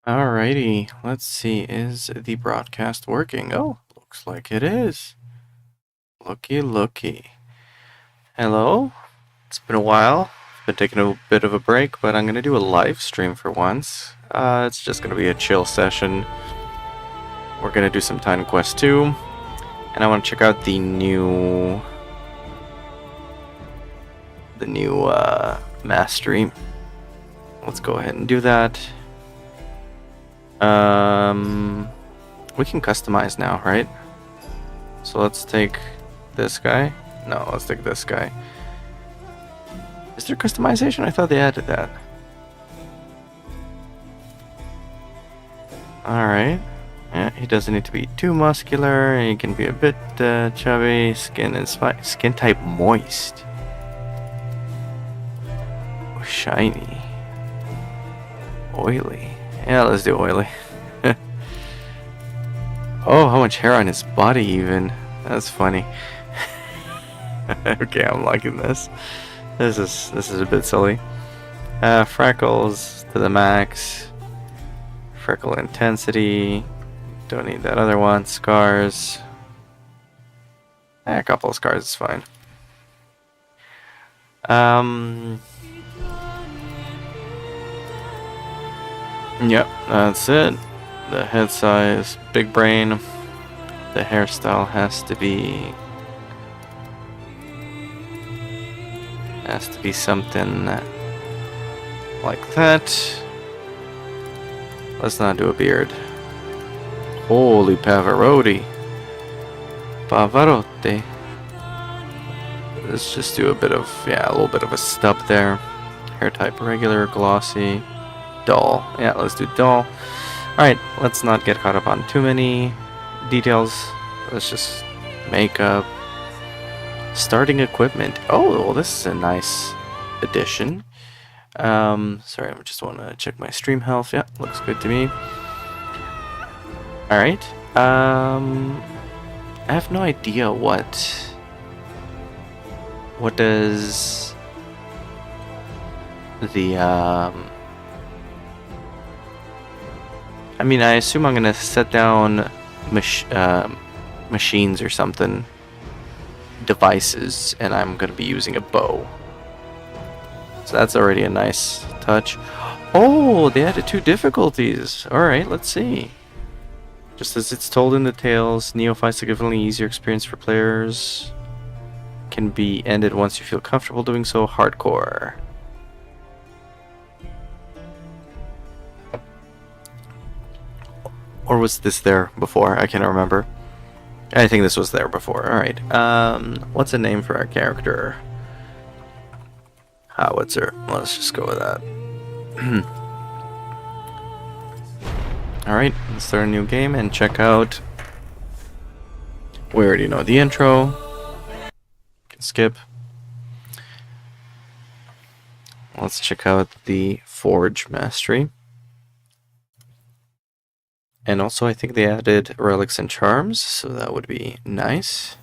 Alrighty, let's see. Is the broadcast working? Oh, looks like it is. Looky, looky. Hello? It's been a while. I've been taking a bit of a break, but I'm gonna do a live stream for once. It's just gonna be a chill session. We're gonna do some Titan Quest 2, and I want to check out the new mastery. Let's go ahead and do that. We can customize now, right? So let's take this guy. No, let's take this guy. Is there customization? I thought they added that. Alright. Yeah, he doesn't need to be too muscular. He can be a bit chubby. Skin is fine. Skin type moist. Oh, shiny. Oily. Yeah, let's do oily. Oh, how much hair on his body even. That's funny. Okay, I'm liking this. This is a bit silly. Freckles to the max. Freckle intensity. Don't need that other one. Scars. A couple of scars is fine. Yep, that's it. The head size, big brain. The hairstyle has to be something like that. Let's not do a beard. Holy Pavarotti. Pavarotti. Let's just do a bit of, a little bit of a stub there. Hair type regular, glossy, dull. Yeah, let's do dull. Alright, let's not get caught up on too many details. Let's just makeup. Starting equipment. Oh, well, this is a nice addition. Sorry, I just want to check my stream health. Yeah, looks good to me. Alright. I have no idea what does the I mean, I assume I'm gonna set down machines or something, devices, and I'm gonna be using a bow. So that's already a nice touch. Oh, they added 2 difficulties. Alright, let's see. Just as it's told in the tales, Neophyte's significantly easier experience for players. Can be ended once you feel comfortable doing so. Hardcore. Or was this there before? I can't remember. I think this was there before. Alright. What's a name for our character? Howitzer. Let's just go with that. Alright, let's start a new game and check out. We already know the intro. Can skip. Let's check out the Forge Mastery. And also, I think they added relics and charms, so that would be nice.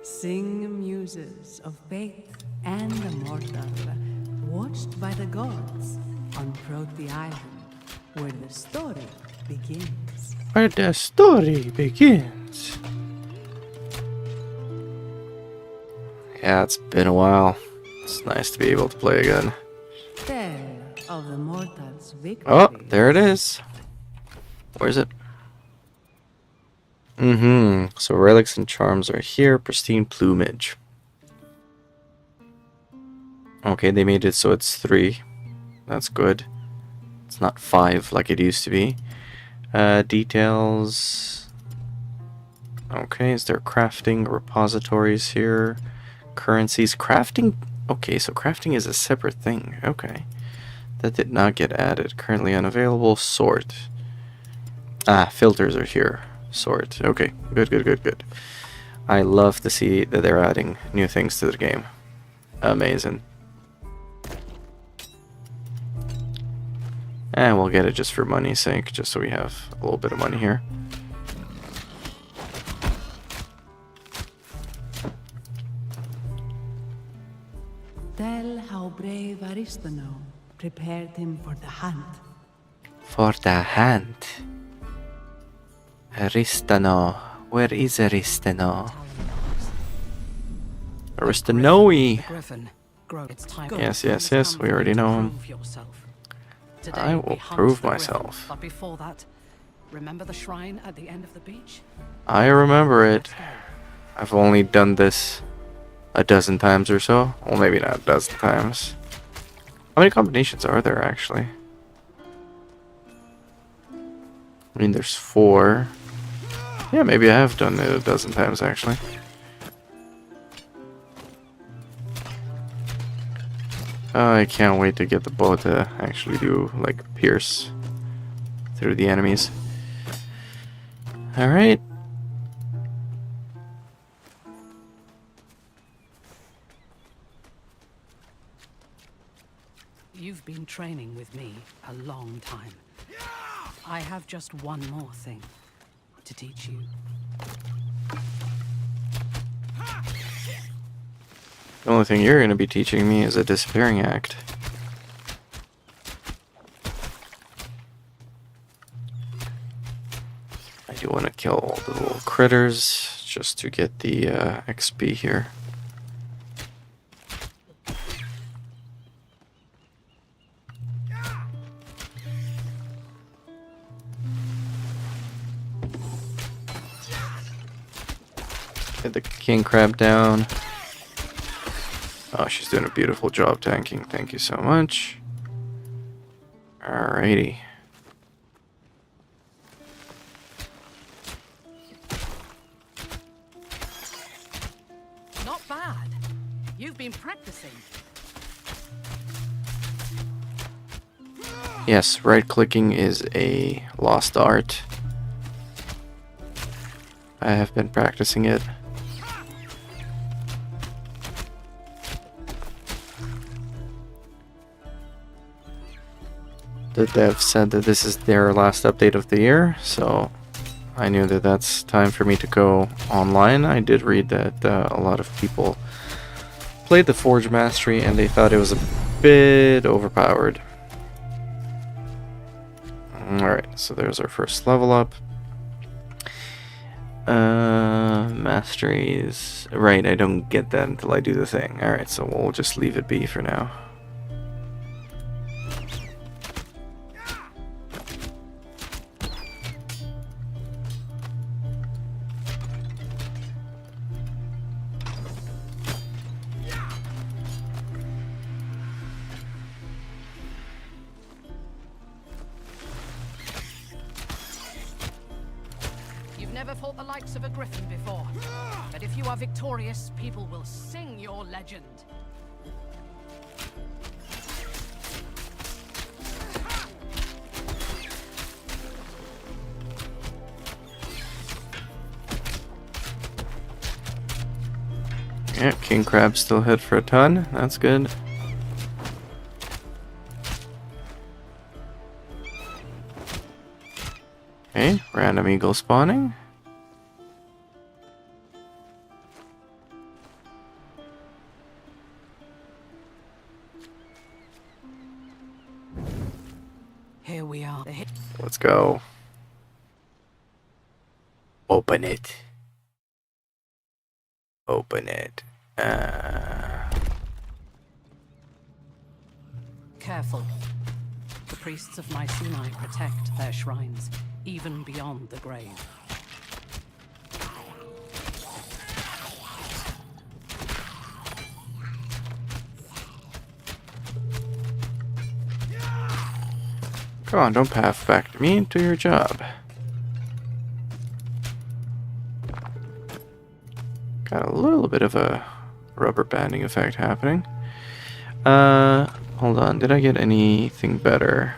Sing muses of faith and immortal, watched by the gods on Proti Island, where the story begins. Where the story begins. Yeah, it's been a while. It's nice to be able to play again. Tale of the mortal's victory. Oh, there it is. Where is it? So relics and charms are here. Pristine plumage. Okay, they made it so it's 3. That's good. It's not 5 like it used to be. Details. Okay, is there crafting repositories here? Currencies. Crafting. Okay, so crafting is a separate thing. Okay. That did not get added. Currently unavailable. Sort. Filters are here. Sort. Okay. Good. I love to see that they're adding new things to the game. Amazing. And we'll get it just for money's sake, just so we have a little bit of money here. Tell how brave Aristono prepared him for the hunt. For the hunt. Aristano. Where is Aristano? Aristanoi. Yes, we already know him. I will prove myself. But before that, remember the shrine at the end of the beach? I remember it. I've only done this a dozen times or so. Well, maybe not a dozen times. How many combinations are there, actually? I mean, there's 4. Yeah, maybe I have done it a dozen times, actually. I can't wait to get the bow to actually do, like, pierce through the enemies. Alright. You've been training with me a long time. I have just one more thing to teach you. The only thing you're going to be teaching me is a disappearing act. I do want to kill all the little critters just to get the XP here. Get the king crab down. Oh, she's doing a beautiful job tanking. Thank you so much. Alrighty. Not bad. You've been practicing. Yes, right-clicking is a lost art. I have been practicing it. The dev said that this is their last update of the year, so I knew that that's time for me to go online. I did read that a lot of people played the Forge Mastery and they thought it was a bit overpowered. Alright, so there's our first level up. Masteries. Right, I don't get that until I do the thing. Alright, so we'll just leave it be for now. Never fought the likes of a griffin before. But if you are victorious, people will sing your legend. Yeah, king crab still hit for a ton. That's good. Okay, random eagle spawning. Here we are. Let's go. Open it. Open it. Careful. The priests of Mycenae protect their shrines, even beyond the grave. Come on, don't path back to me. Do your job. Got a little bit of a rubber banding effect happening. Hold on. Did I get anything better?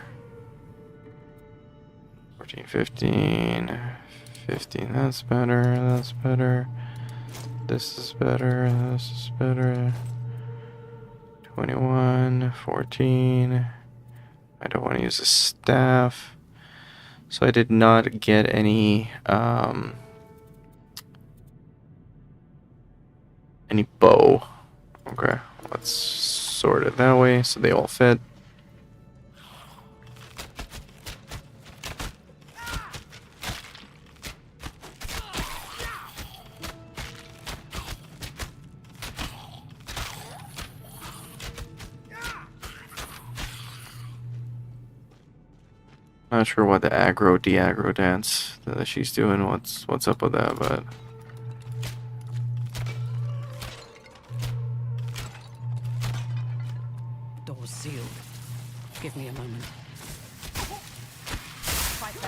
14, 15, 15. That's better. That's better. This is better. This is better. 21, 14. I don't want to use a staff. So I did not get any bow. Okay, let's sort it that way so they all fit. not sure what the aggro de-aggro dance that she's doing. What's up with that? But Door's sealed. Give me a moment.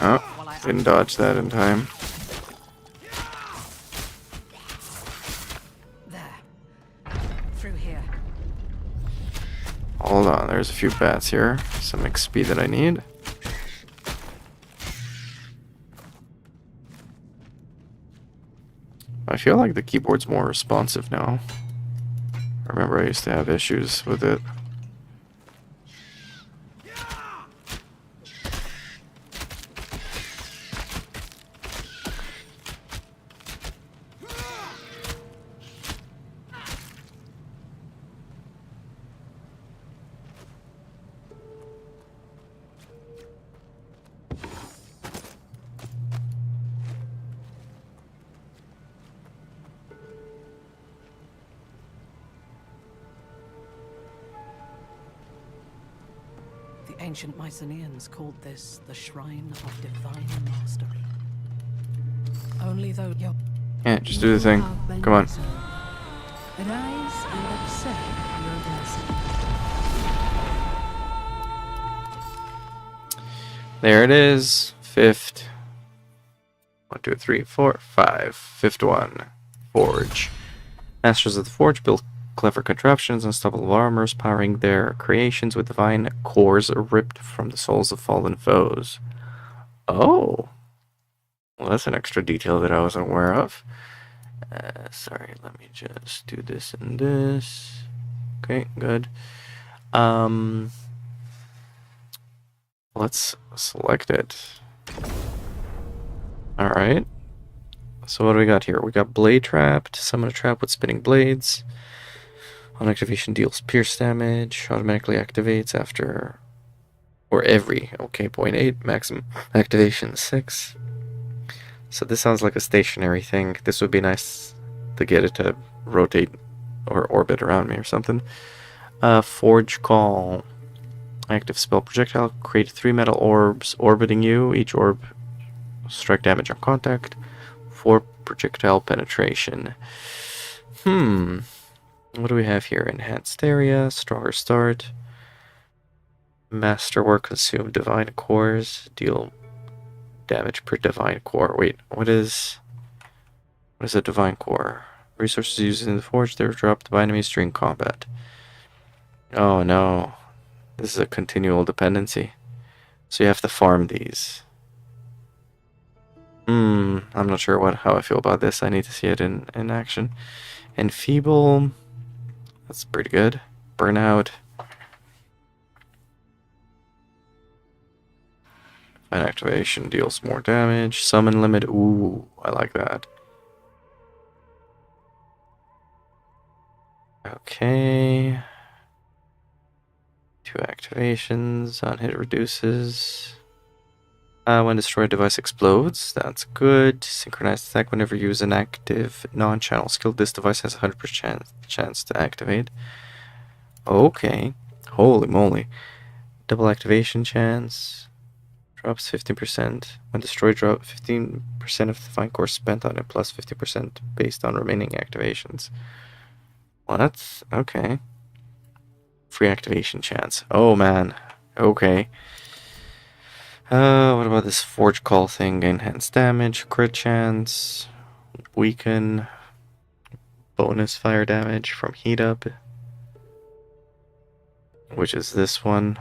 oh, didn't dodge that in time. There. Through here. Hold on, there's a few bats here. Some XP that I need. I feel like the keyboard's more responsive now. I remember I used to have issues with it. The ancient Mycenaeans called this the Shrine of Divine Mastery. Only though your Yeah, just do the thing. Have been Come on. listened. Rise and accept your blessing. There it is. Fifth. 1, 2, 3, 4, 5. Fifth one. Forge. Masters of the Forge built clever contraptions, unstoppable armors, powering their creations with divine cores ripped from the souls of fallen foes. Oh. Well, that's an extra detail that I wasn't aware of. Sorry, let me just do this and this. Okay, good. Let's select it. Alright. So what do we got here? We got Blade Trapped, summon a trap with spinning blades. On activation deals pierce damage, automatically activates after or every, okay, 0.8, maximum activation 6. So this sounds like a stationary thing. This would be nice to get it to rotate or orbit around me or something. Forge Call. Active spell projectile. Create 3 metal orbs orbiting you. Each orb strike damage on contact. 4 projectile penetration. What do we have here? Enhanced area. Stronger start. Masterwork. Consume divine cores. Deal damage per divine core. Wait, what is a divine core? Resources used in the forge, they're dropped by enemies during combat. Oh no. This is a continual dependency. So you have to farm these. I'm not sure how I feel about this. I need to see it in action. Enfeeble. That's pretty good. Burnout. An activation deals more damage. Summon limit. Ooh, I like that. Okay. 2 activations. On hit reduces. When destroyed device explodes. That's good. Synchronized attack. Whenever you use an active non-channel skill, this device has a 100% chance to activate. Okay. Holy moly. Double activation chance. Drops 15%. When destroyed, drop 15% of the divine core spent on it, plus 50% based on remaining activations. What? Okay. Free activation chance. Oh man. Okay. What about this Forge Call thing? Enhanced damage, crit chance, weaken, bonus fire damage from heat up, which is this one.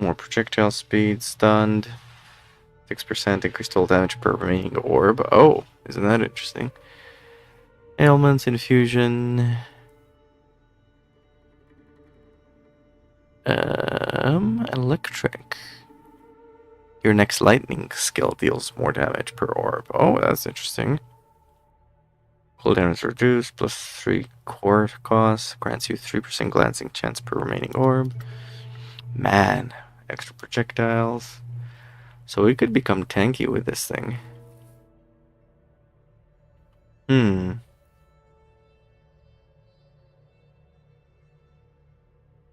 More projectile speed, stunned, 6% increased total damage per remaining orb. Oh, isn't that interesting? Ailments, infusion. Electric. Your next lightning skill deals more damage per orb. Oh, that's interesting. Cooldown is reduced, plus 3 core cost. Grants you 3% glancing chance per remaining orb. Man, extra projectiles. So we could become tanky with this thing.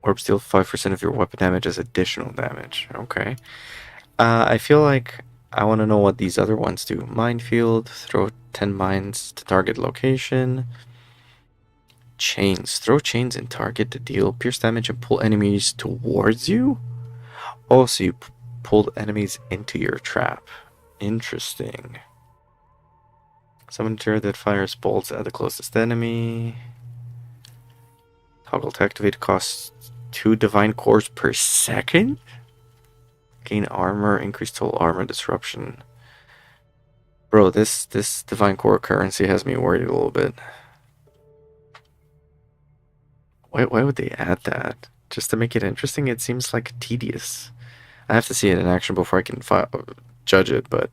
Orbs deal 5% of your weapon damage as additional damage. Okay. I feel like I want to know what these other ones do. Minefield, throw 10 mines to target location. Chains. Throw chains in target to deal pierce damage and pull enemies towards you? Oh, so you pulled enemies into your trap. Interesting. Summon turret that fires bolts at the closest enemy. Toggle to activate costs 2 divine cores per second? Gain armor, increase total armor disruption. Bro, this divine core currency has me worried a little bit. Why would they add that? Just to make it interesting? It seems like tedious. I have to see it in action before I can judge it, but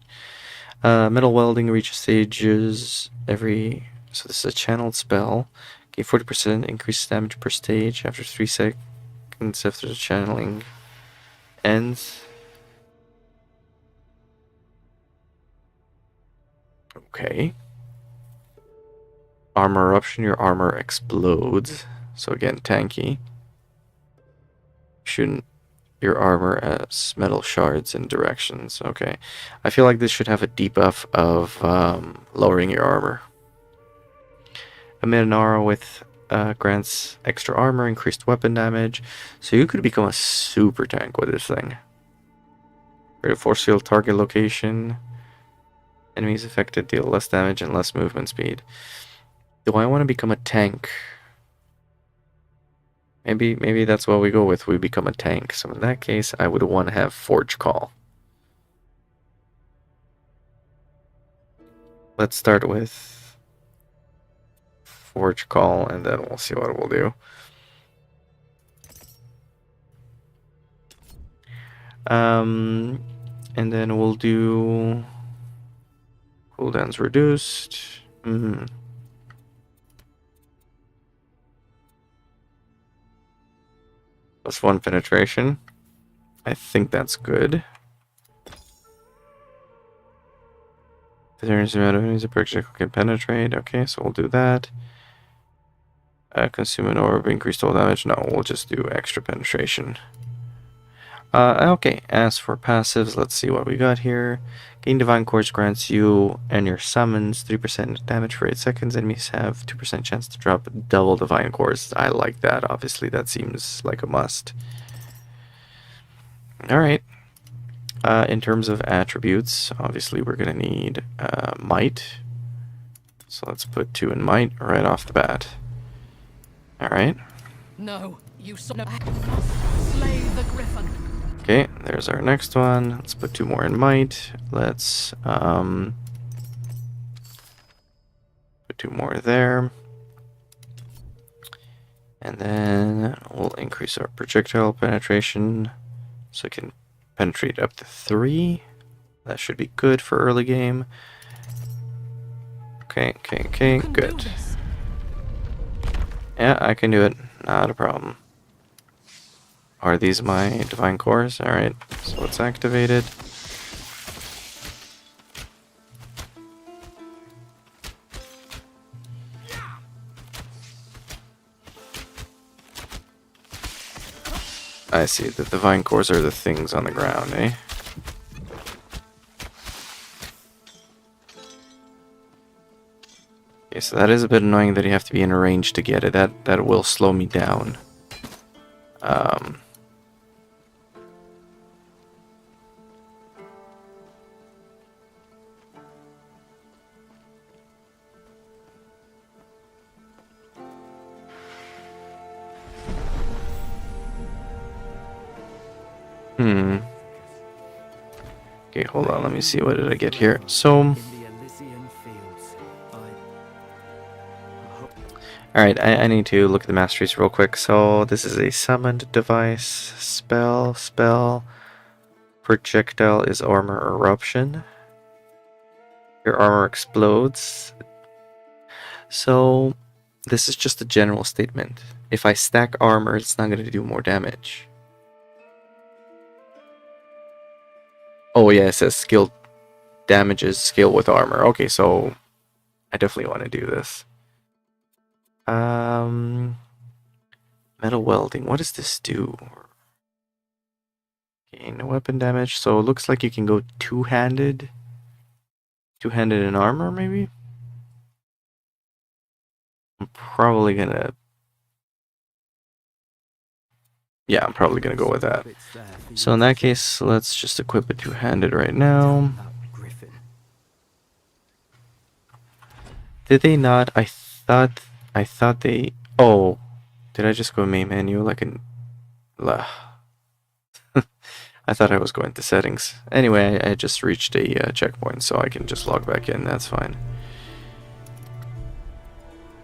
metal welding reaches stages every... So this is a channeled spell. Gain 40% increased damage per stage after 3 seconds after the channeling ends. Okay. Armor eruption, your armor explodes. So again, tanky. Shooting your armor as metal shards in directions. Okay. I feel like this should have a debuff of lowering your armor. A Minara with grants extra armor, increased weapon damage. So you could become a super tank with this thing. Create a force field target location. Enemies affected deal less damage and less movement speed. Do I want to become a tank? Maybe that's what we go with. We become a tank. So in that case, I would want to have Forge Call. Let's start with Forge Call, and then we'll see what we'll do. And then we'll do cooldowns reduced. +1 penetration. I think that's good. There's amount of enemies a projectile can penetrate. Okay, so we'll do that. Consume an orb, increase total damage. No, we'll just do extra penetration. Okay, as for passives, let's see what we got here. Gain Divine Cores grants you and your summons 3% damage for 8 seconds. Enemies have 2% chance to drop double Divine Cores. I like that. Obviously, that seems like a must. Alright. In terms of attributes, obviously we're going to need Might. So let's put 2 in Might right off the bat. Alright. No, you must slay the griffin. Okay, there's our next one. Let's put 2 more in Might. Let's put 2 more there. And then we'll increase our projectile penetration so it can penetrate up to 3. That should be good for early game. Okay, good. Yeah, I can do it. Not a problem. Are these my Divine Cores? Alright, so let's activate it. I see, the Divine Cores are the things on the ground, eh? Okay, so that is a bit annoying that you have to be in a range to get it. That will slow me down. Okay, hold on, let me see, what did I get here? So... Alright, I need to look at the masteries real quick. So, this is a summoned device. Spell. Projectile is armor eruption. Your armor explodes. So, this is just a general statement. If I stack armor, it's not going to do more damage. Oh yeah, it says skill damages skill with armor. Okay, so I definitely want to do this. Metal welding. What does this do? Okay, no weapon damage. So it looks like you can go two-handed. Two-handed in armor, maybe? I'm probably gonna... Yeah, I'm probably gonna go with that. So in that case, let's just equip it two-handed right now. Did they not? I thought they... Oh, did I just go main menu like an... I thought I was going to settings. Anyway, I just reached a checkpoint, so I can just log back in. That's fine.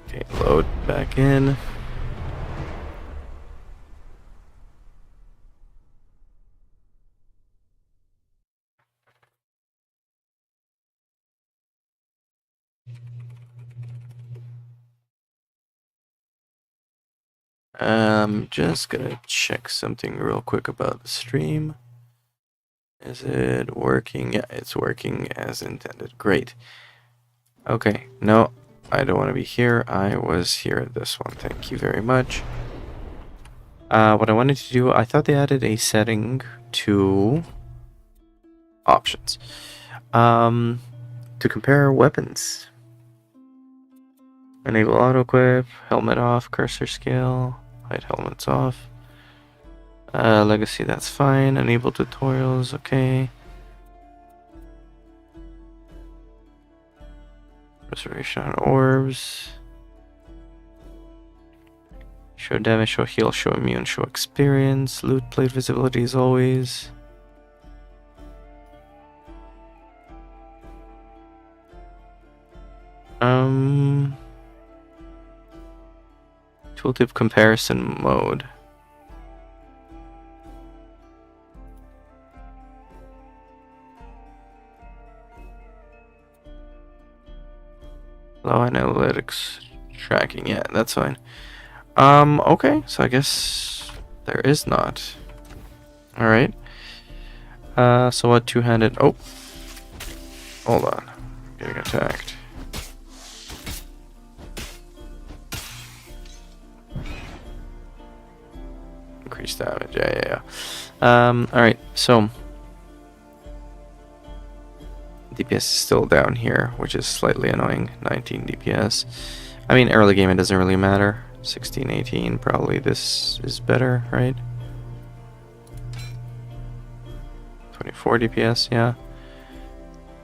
Okay, load back in. I'm just gonna check something real quick about the stream. Is it working? Yeah, it's working as intended. Great. Okay, no, I don't want to be here. I was here at this one. Thank you very much. What I wanted to do, I thought they added a setting to options. To compare weapons. Enable auto equip, helmet off, cursor scale, hide helmets off. Legacy, that's fine. Enable tutorials, okay. Restoration on orbs. Show damage, show heal, show immune, show experience. Loot plate visibility as always. Tooltip comparison mode. Low analytics tracking, yeah, that's fine. Okay, so I guess there is not. Alright. So what two-handed... Oh! Hold on. Getting attacked. Increased damage, yeah. Alright, so... DPS is still down here, which is slightly annoying. 19 DPS. I mean, early game it doesn't really matter. 16, 18, probably this is better, right? 24 DPS, yeah.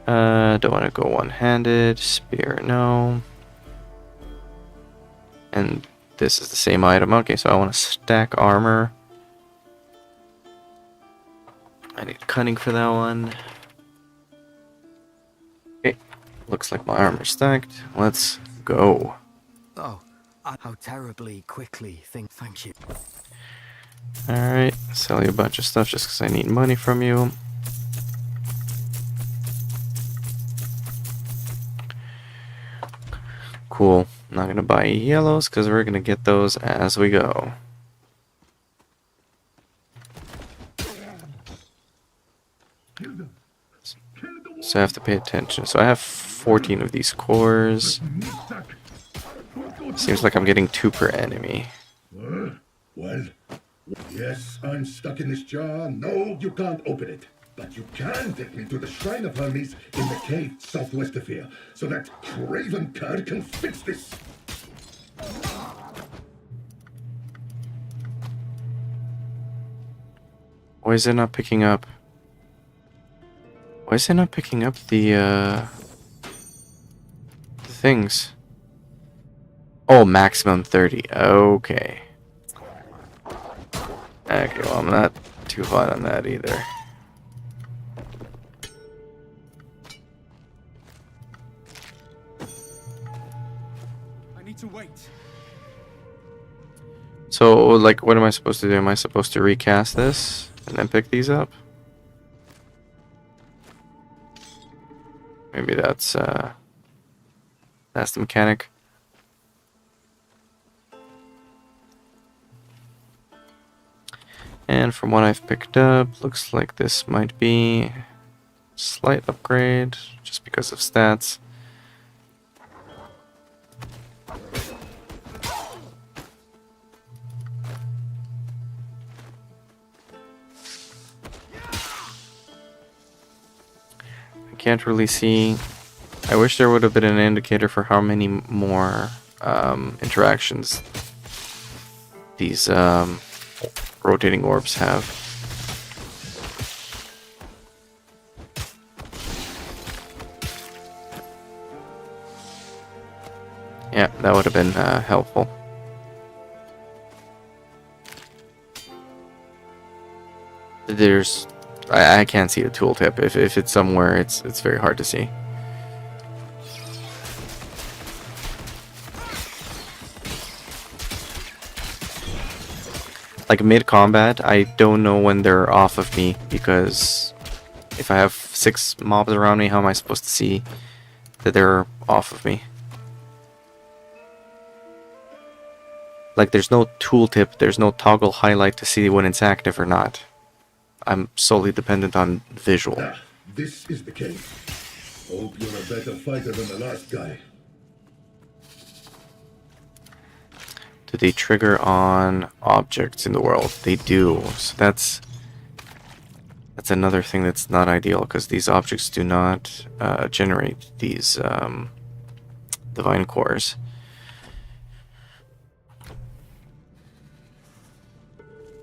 Don't want to go one-handed. Spear, no. And this is the same item. Okay, so I want to stack armor. I need cunning for that one. Okay, looks like my armor's stacked. Let's go. Oh, how terribly quickly thank you. Alright, sell you a bunch of stuff just because I need money from you. Cool. I'm not gonna buy yellows because we're gonna get those as we go. So I have to pay attention. So I have 14 of these cores. Seems like I'm getting 2 per enemy. Well, yes, I'm stuck in this jar. No, you can't open it. But you can take me to the Shrine of Hermes in the cave southwest of here, so that craven cur can fix this. Why is it not picking up? Why is it not picking up the things? Oh, maximum 30. Okay. Okay, well, I'm not too hot on that either. I need to wait. So, like, what am I supposed to do? Am I supposed to recast this and then pick these up? Maybe that's the mechanic. And from what I've picked up, looks like this might be a slight upgrade just because of stats. Can't really see. I wish there would have been an indicator for how many more interactions these rotating orbs have. Yeah, that would have been helpful. There's... I can't see a tooltip. If it's somewhere, it's very hard to see. Like mid-combat, I don't know when they're off of me, because if I have 6 mobs around me, how am I supposed to see that they're off of me? Like, there's no tooltip, there's no toggle highlight to see when it's active or not. I'm solely dependent on visual. Ah, this is the cave. Hope you're a better fighter than the last guy. Do they trigger on objects in the world? They do. So that's another thing that's not ideal, because these objects do not generate these divine cores.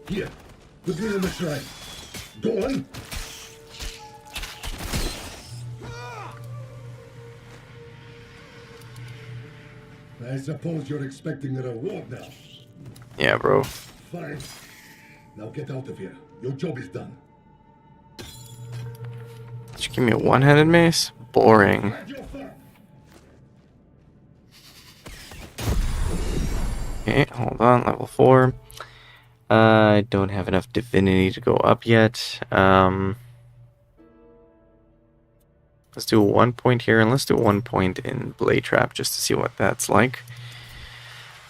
Here, put me in the shrine. Go on. I suppose you're expecting a reward now. Yeah, bro. Fine. Now get out of here. Your job is done. Did you give me a one-handed mace? Boring. Grab your fun. Okay, hold on, level 4. I don't have enough divinity to go up yet. Let's do 1 point here, and let's do 1 point in Blade Trap just to see what that's like.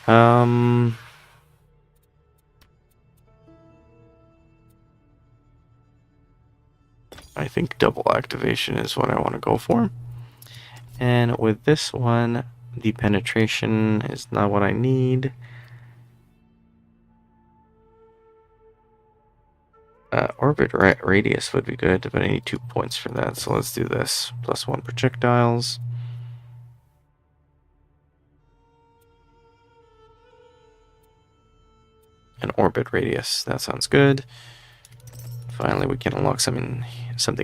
I think double activation is what I want to go for. And with this one, the penetration is not what I need. Orbit radius would be good, but I need 2 points for that, so let's do this. +1 projectiles. And orbit radius, that sounds good. Finally, we can unlock something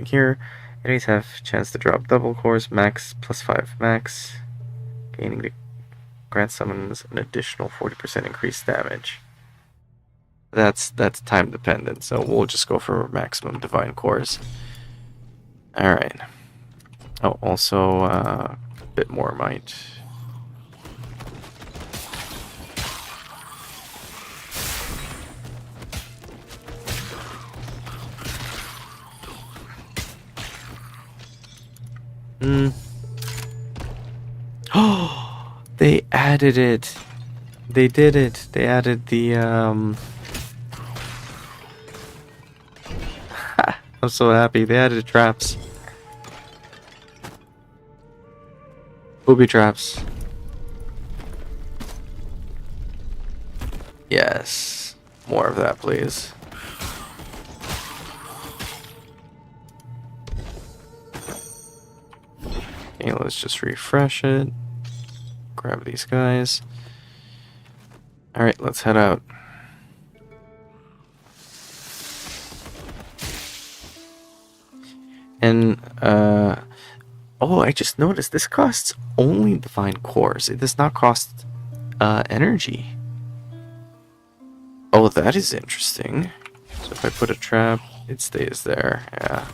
here. Enemies have chance to drop double cores, max +5 max. Gaining the grant summons an additional 40% increased damage. That's time dependent, so we'll just go for maximum divine cores. Alright. Oh, also a bit more might. Oh, they added it. They did it. They added the I'm so happy. They added traps. Booby traps. Yes. More of that, please. Okay, let's just refresh it. Grab these guys. Alright, let's head out. And, oh, I just noticed this costs only divine cores. It does not cost energy. Oh, that is interesting. So if I put a trap, it stays there. Yeah.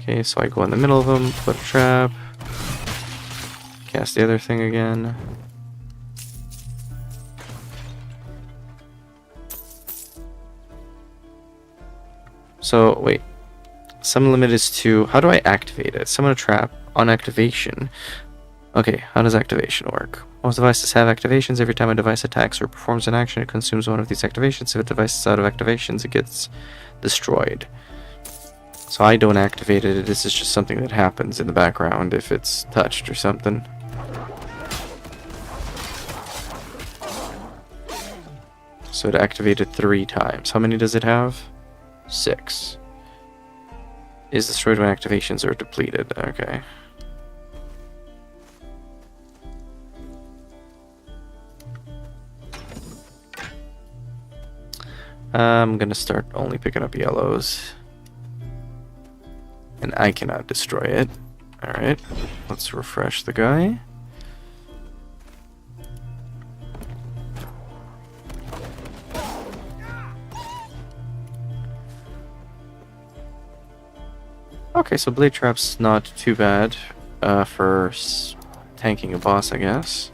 Okay, so I go in the middle of them, put a trap, cast the other thing again. So, wait. Summon limit is 2. How do I activate it? Summon a trap on activation. Okay, how does activation work? Most devices have activations. Every time a device attacks or performs an action, it consumes one of these activations. If a device is out of activations, it gets destroyed. So I don't activate it. This is just something that happens in the background if it's touched or something. So it activated 3 times. How many does it have? 6. Is destroyed when activations are depleted. Okay. I'm gonna start only picking up yellows. And I cannot destroy it. Alright, let's refresh the guy. Okay, so Blade Trap's not too bad for tanking a boss, I guess.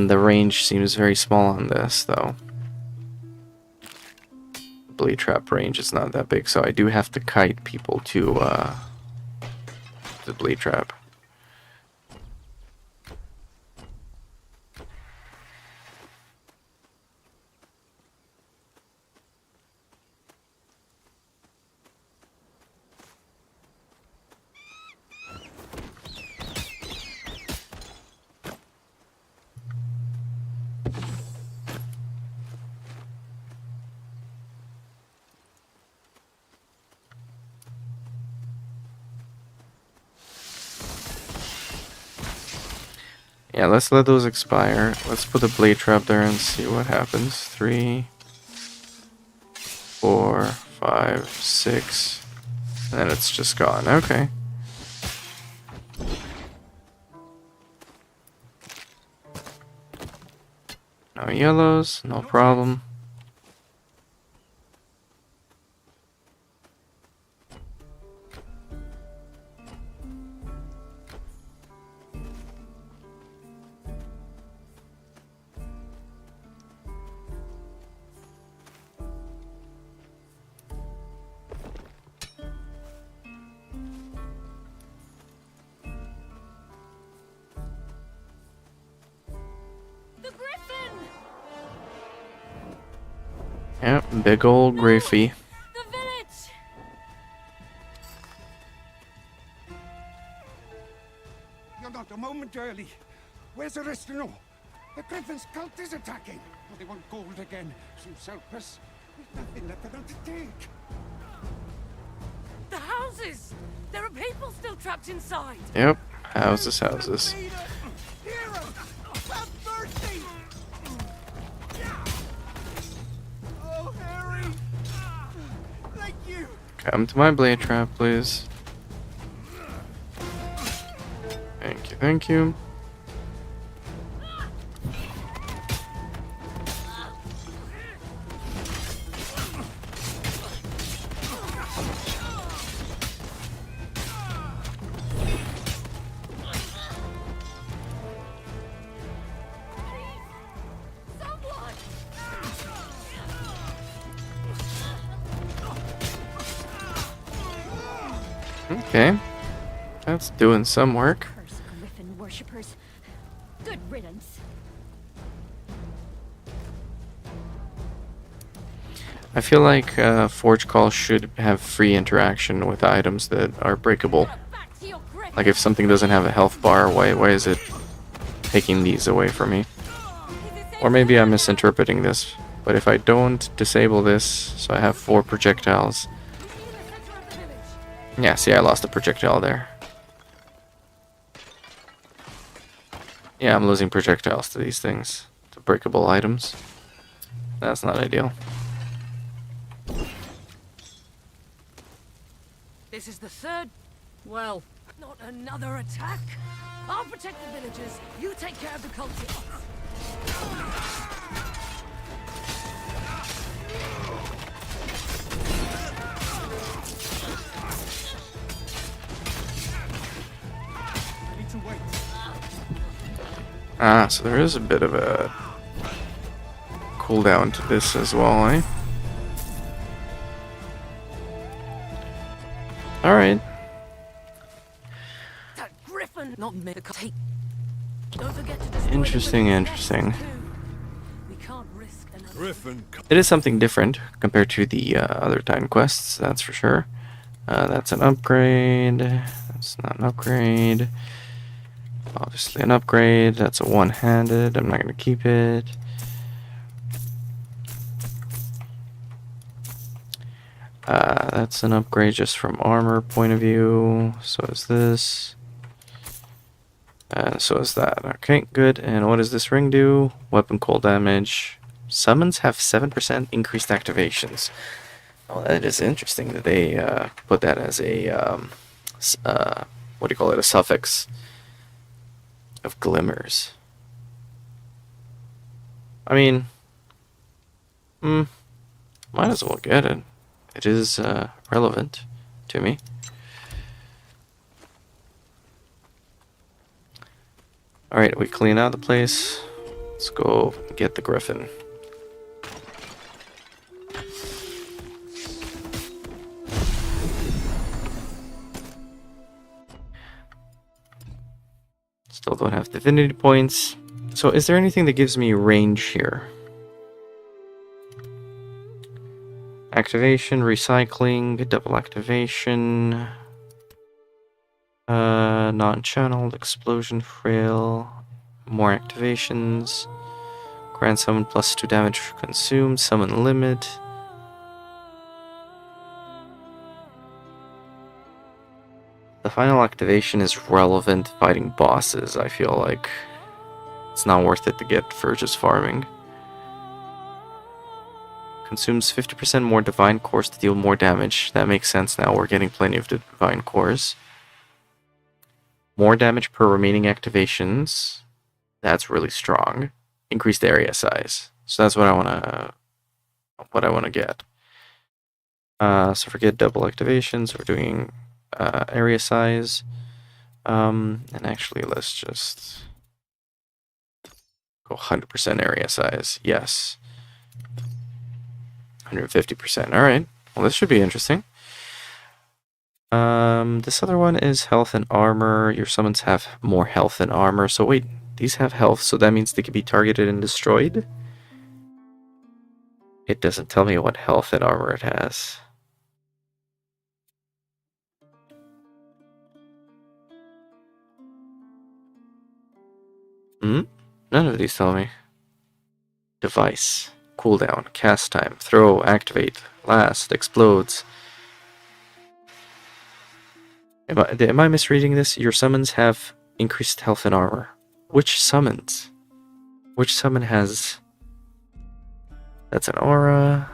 The range seems very small on this, though. Blade Trap range is not that big, so I do have to kite people to the Blade Trap. Yeah, let's let those expire. Let's put the Blade Trap there and see what happens. 3, 4, 5, 6. And then it's just gone. Okay. No yellows, no problem. Yep, big old Griffey. The village! You're not a moment early. Where's Aristino? The Griffin's cult is attacking. Oh, they want gold again. So selfless. There's nothing left for them to take. The houses! There are people still trapped inside! Yep, houses, houses. Hero! Have mercy! Oh, Harry! Thank you! Come to my Blade Trap, please. Thank you, thank you. Okay, that's doing some work. Curse Griffin worshippers. Good riddance. I feel like Forge Call should have free interaction with items that are breakable. Back to your grip! Like if something doesn't have a health bar, why is it taking these away from me? Or maybe I'm misinterpreting this, but if I don't disable this, so I have 4 projectiles. Yeah, see, I lost a projectile there. Yeah, I'm losing projectiles to these things, to breakable items. That's not ideal. This is the third... Well, not another attack. I'll protect the villagers. You take care of the cultists. I need to wait. Ah, so there is a bit of a cooldown to this as well, eh? Alright. That griffin! Not take. Don't forget to destroy Interesting, the interesting. too. We can't risk another. Griffin, It is something different compared to the other Titan quests, that's for sure. That's an upgrade. That's not an upgrade. Obviously an upgrade. That's a one-handed. I'm not going to keep it. That's an upgrade just from armor point of view. So is this. And so is that. Okay, good. And what does this ring do? Weapon cold damage. Summons have 7% increased activations. Oh, that is interesting that they put that as a, what do you call it, a suffix of glimmers. I mean, might as well get it. It is relevant to me. Alright, we clean out the place. Let's go get the griffin. Still don't have divinity points. So is there anything that gives me range here? Activation, recycling, double activation, non-channeled, explosion, frail, more activations, grant summon plus 2 damage consumed, summon limit. The final activation is relevant fighting bosses. I feel like it's not worth it to get for just farming. Consumes 50% more divine cores to deal more damage. That makes sense now. We're getting plenty of divine cores. More damage per remaining activations. That's really strong. Increased area size. So that's what I wanna get. So forget double activations. We're doing area size. And actually, let's just go 100% area size. Yes. 150%. Alright. Well, this should be interesting. This other one is health and armor. Your summons have more health and armor. So wait, these have health, so that means they can be targeted and destroyed? It doesn't tell me what health and armor it has. None of these tell me. Device. Cooldown. Cast time. Throw. Activate. Last. Explodes. Am I misreading this? Your summons have increased health and armor. Which summons? Which summon has... That's an aura.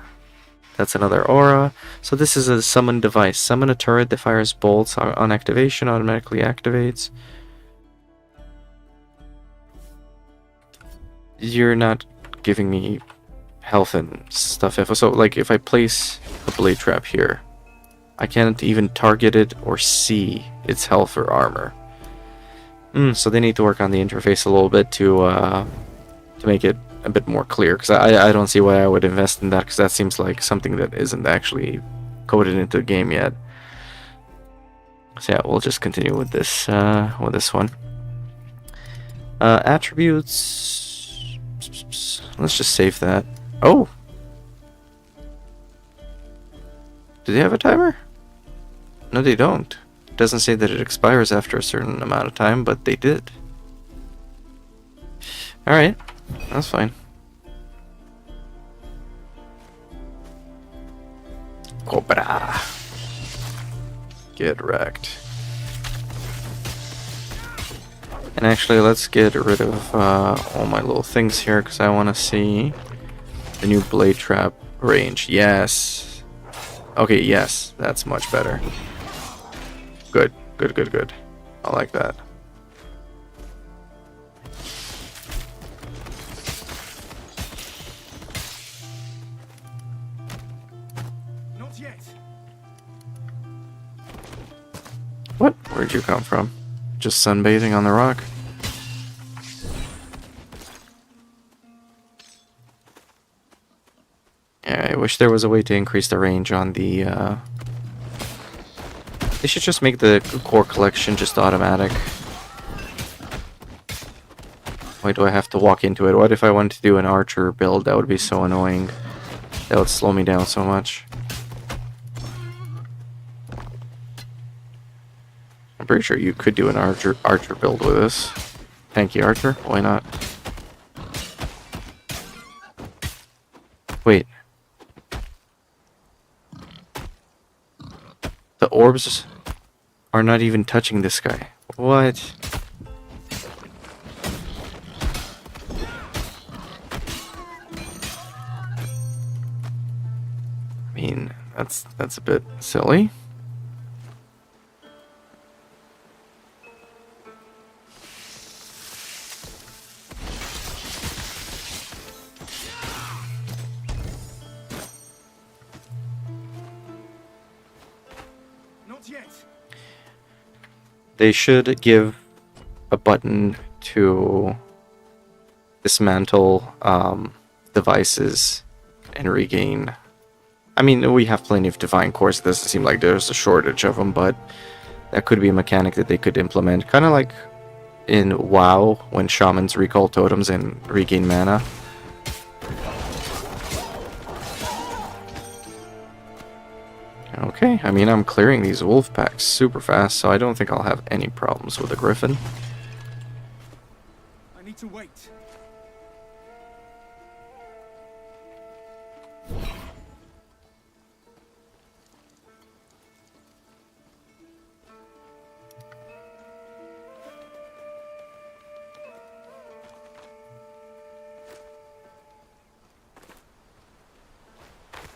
That's another aura. So this is a summon device. Summon a turret that fires bolts on activation. Automatically activates. You're not giving me health and stuff. So like if I place a blade trap here, I can't even target it or see its health or armor. So they need to work on the interface a little bit to make it a bit more clear, because I don't see why I would invest in that, because that seems like something that isn't actually coded into the game yet. So yeah, we'll just continue with this one. Attributes. Let's just save that. Oh! Do they have a timer? No, they don't. It doesn't say that it expires after a certain amount of time, but they did. Alright, that's fine. Cobra. Get wrecked. And actually, let's get rid of all my little things here, because I want to see the new blade trap range. Yes. Okay, yes. That's much better. Good. Good, good, good. I like that. Not yet. What? Where'd you come from? Just sunbathing on the rock? Yeah, I wish there was a way to increase the range on the, They should just make the core collection just automatic. Why do I have to walk into it? What if I wanted to do an archer build? That would be so annoying. That would slow me down so much. I'm pretty sure you could do an archer build with this. Tanky archer? Why not? Wait. The orbs are not even touching this guy. What? I mean, that's a bit silly. Not yet. They should give a button to dismantle devices and regain. I mean, we have plenty of divine cores. It doesn't seem like there's a shortage of them, but that could be a mechanic that they could implement. Kind of like in WoW, when shamans recall totems and regain mana. Okay, I mean, I'm clearing these wolf packs super fast, so I don't think I'll have any problems with the griffin. I need to wait.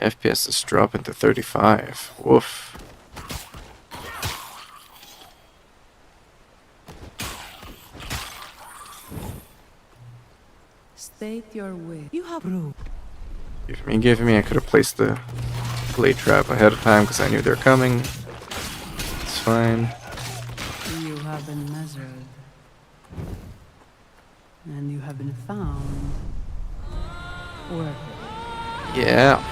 FPS is dropping to 35. Woof. State your wish. You have room. Give me. I could have placed the blade trap ahead of time because I knew they're coming. It's fine. You have been measured. And you have been found. Worth it. Yeah.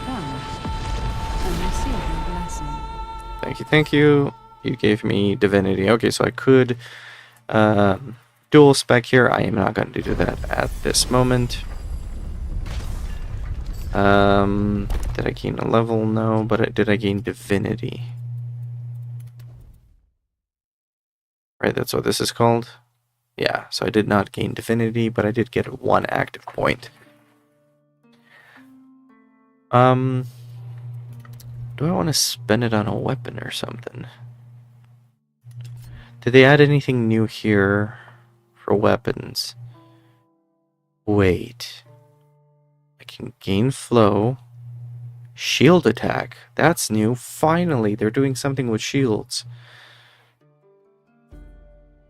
Come and receive your blessing. Thank you. You gave me divinity. Okay, so I could dual spec here. I am not going to do that at this moment. Did I gain a level? No, but did I gain divinity? Right, that's what this is called. Yeah, so I did not gain divinity, but I did get one active point. Do I want to spend it on a weapon or something? Did they add anything new here for weapons? Wait. I can gain flow. Shield attack. That's new. Finally, they're doing something with shields.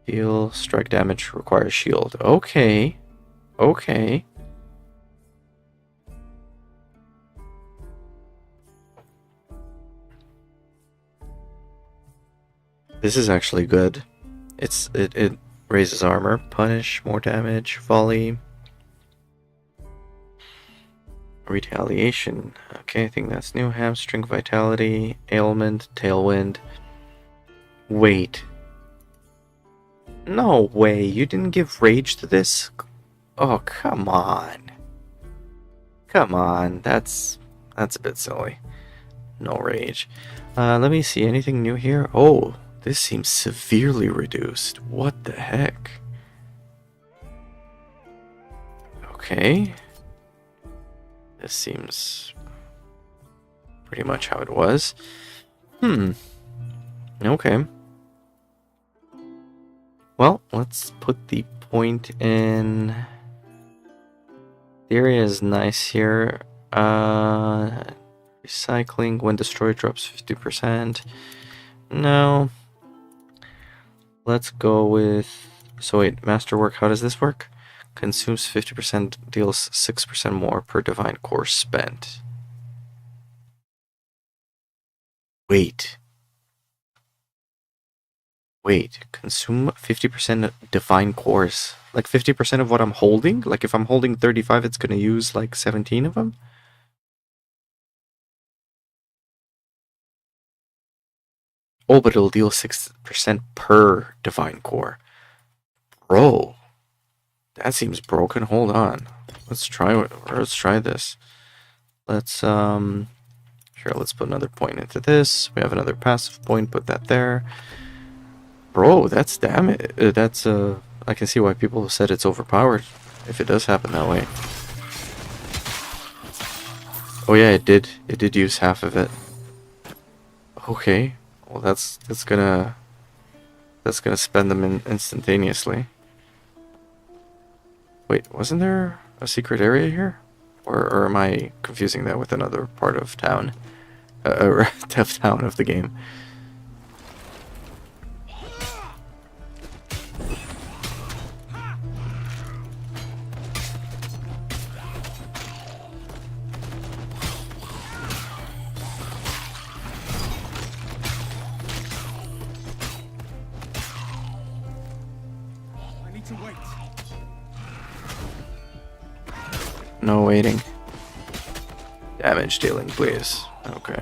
Deal strike damage requires shield. Okay. Okay. This is actually good. It raises armor, punish, more damage, volley, retaliation. Okay, I think that's new. Hamstring, vitality, ailment, tailwind. Wait. No way, you didn't give rage to this? Oh, come on. Come on, that's a bit silly. No rage. Let me see, anything new here? Oh, this seems severely reduced. What the heck? Okay. This seems pretty much how it was. Okay. Well, let's put the point in. The area is nice here. Recycling, when destroyed, drops 50%. No. Let's go with... So wait, masterwork, how does this work? Consumes 50%, deals 6% more per divine core spent. Wait, consume 50% divine cores. Like 50% of what I'm holding? Like if I'm holding 35, it's gonna use like 17 of them? Oh, but it'll deal 6% per divine core. Bro, That seems broken. Hold on. Let's try this. Let's sure, let's put another point into this. We have another passive point, put that there. Bro, that's damage. That's I can see why people have said it's overpowered if it does happen that way. Oh yeah, it did. It did use half of it. Okay. Well, that's gonna spend them instantaneously. Wait, wasn't there a secret area here? Or am I confusing that with another part of town? Or town of the game. I need to wait. No waiting. Damage dealing, please. Okay.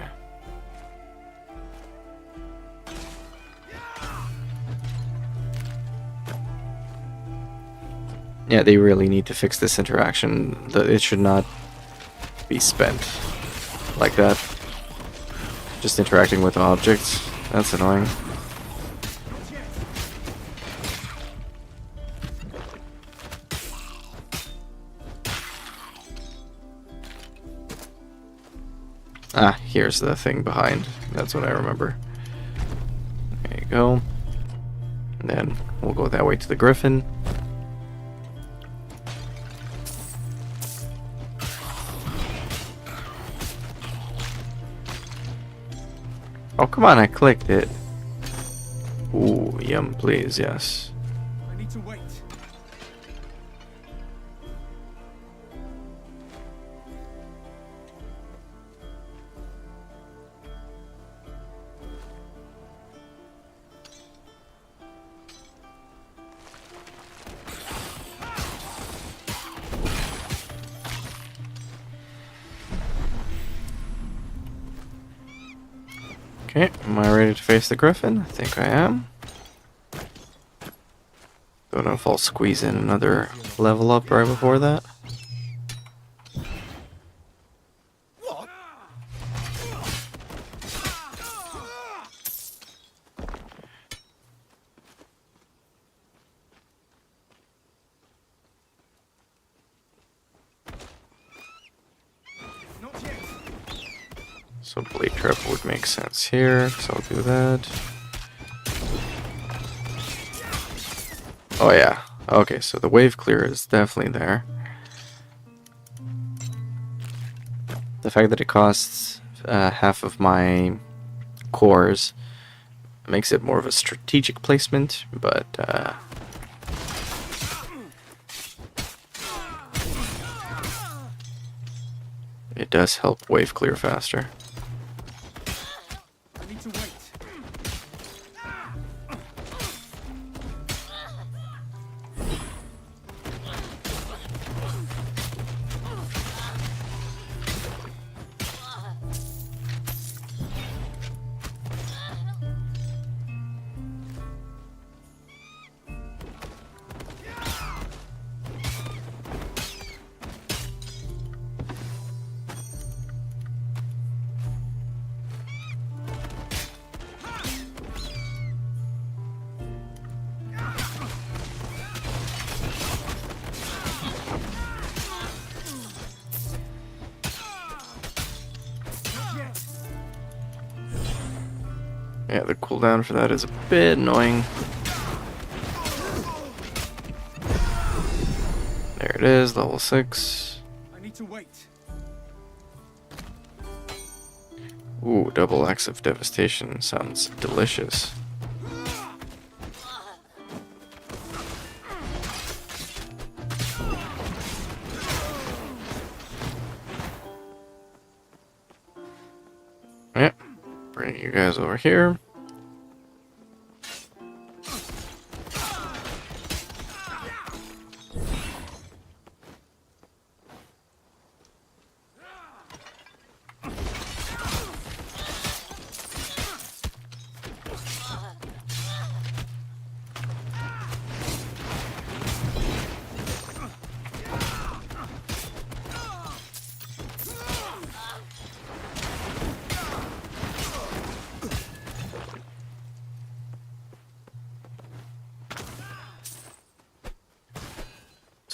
Yeah, they really need to fix this interaction. It should not be spent like that. Just interacting with objects. That's annoying. Ah, here's the thing behind. That's what I remember. There you go. And then we'll go that way to the griffin. Oh, come on, I clicked it. Ooh, yum, please, yes. I need to wait. Okay, am I ready to face the griffin? I think I am. Don't know if I'll squeeze in another level up right before that. Not yet. So blade trap would make sense here, so I'll do that. Oh yeah, okay, so the wave clear is definitely there. The fact that it costs half of my cores makes it more of a strategic placement, but it does help wave clear faster. I need to wait. Yeah, the cooldown for that is a bit annoying. There it is, level 6. I need to wait. Ooh, double X of devastation sounds delicious. Yep, bring you guys over here.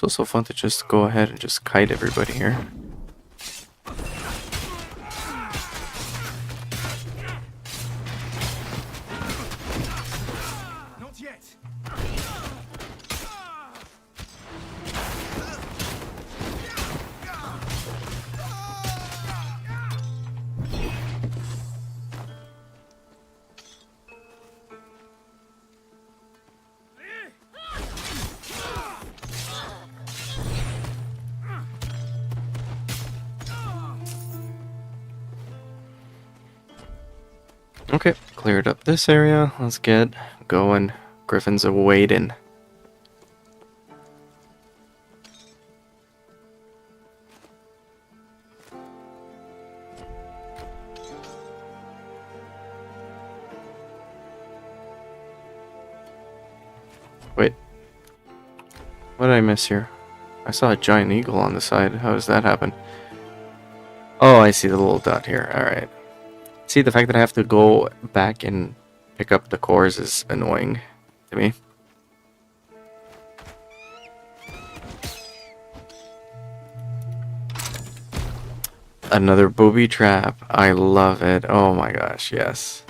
It's also fun to just go ahead and just kite everybody here. Not yet. Okay, cleared up this area. Let's get going. Griffin's awaiting. Wait. What did I miss here? I saw a giant eagle on the side. How does that happen? Oh, I see the little dot here. Alright. See, the fact that I have to go back and pick up the cores is annoying to me. Another booby trap. I love it. Oh my gosh, yes.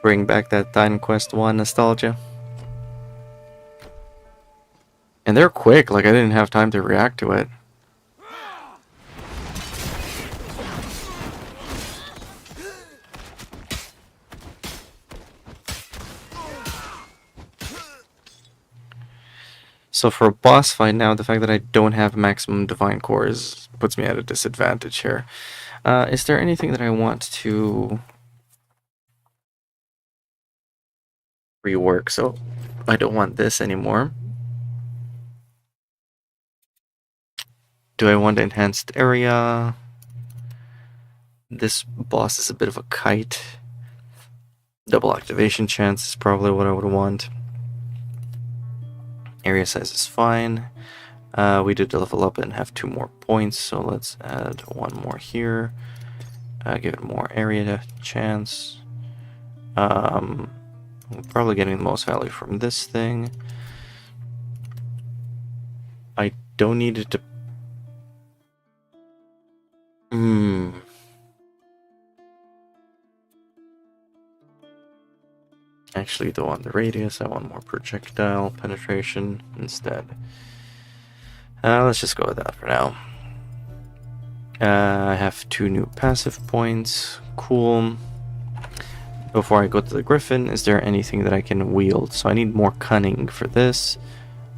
Bring back that Titan Quest 1 nostalgia. And they're quick, like I didn't have time to react to it. So for a boss fight now, the fact that I don't have maximum divine cores puts me at a disadvantage here. Is there anything that I want to rework? So I don't want this anymore. Do I want enhanced area? This boss is a bit of a kite. Double activation chance is probably what I would want. Area size is fine. We did level up and have 2 more points, so let's add 1 more here. Give it more area chance. I'm probably getting the most value from this thing. I don't need it to... Actually, don't want the radius, I want more projectile penetration instead. Let's just go with that for now. I have 2 new passive points. Cool. Before I go to the Griffin, is there anything that I can wield? So I need more cunning for this.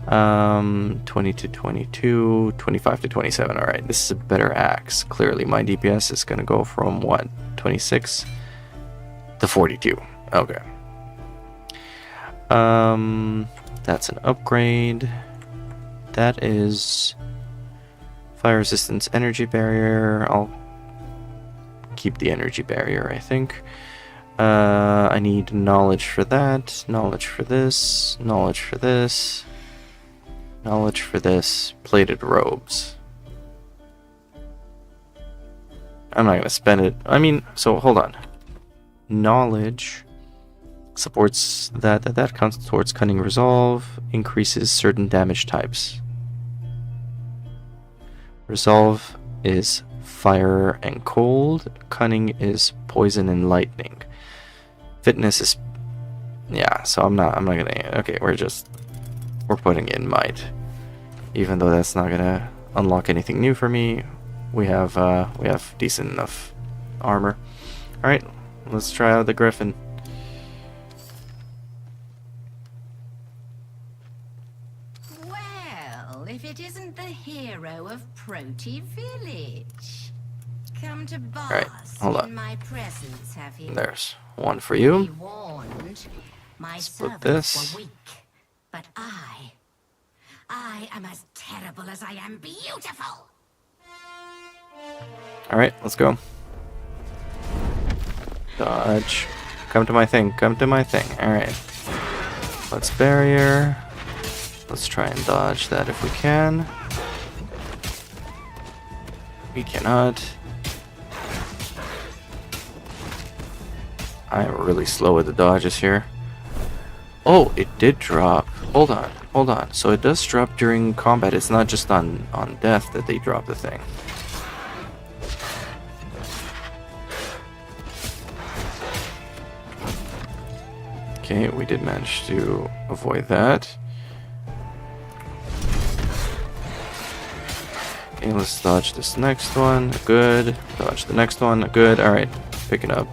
20 to 22, 25 to 27. Alright, this is a better axe. Clearly, my DPS is going to go from, what, 26 to 42. Okay. That's an upgrade. That is fire resistance energy barrier. I'll keep the energy barrier, I think. I need knowledge for that, knowledge for this, knowledge for this, knowledge for this, plated robes. I'm not going to spend it. I mean, so hold on. Knowledge supports that counts towards cunning resolve, increases certain damage types. Resolve is fire and cold, cunning is poison and lightning. Fitness is, yeah, so I'm not gonna, okay, we're putting in might. Even though that's not gonna unlock anything new for me, we have decent enough armor. Alright, let's try out the Griffin. Well, if it isn't the hero of Proti Village. Come to boss hold on. in my presence, have you? There's one for Be you. warned, my Let's put servants this. were weak, but I am as terrible as I am beautiful. Alright, let's go. Dodge. Come to my thing, come to my thing. Alright. Let's barrier. Let's try and dodge that if we can. We cannot. I'm really slow with the dodges here. Oh, it did drop. Hold on, hold on. So it does drop during combat. It's not just on death that they drop the thing. Okay, we did manage to avoid that. Okay, let's dodge this next one. Good. Dodge the next one. Good. Alright, pick it up.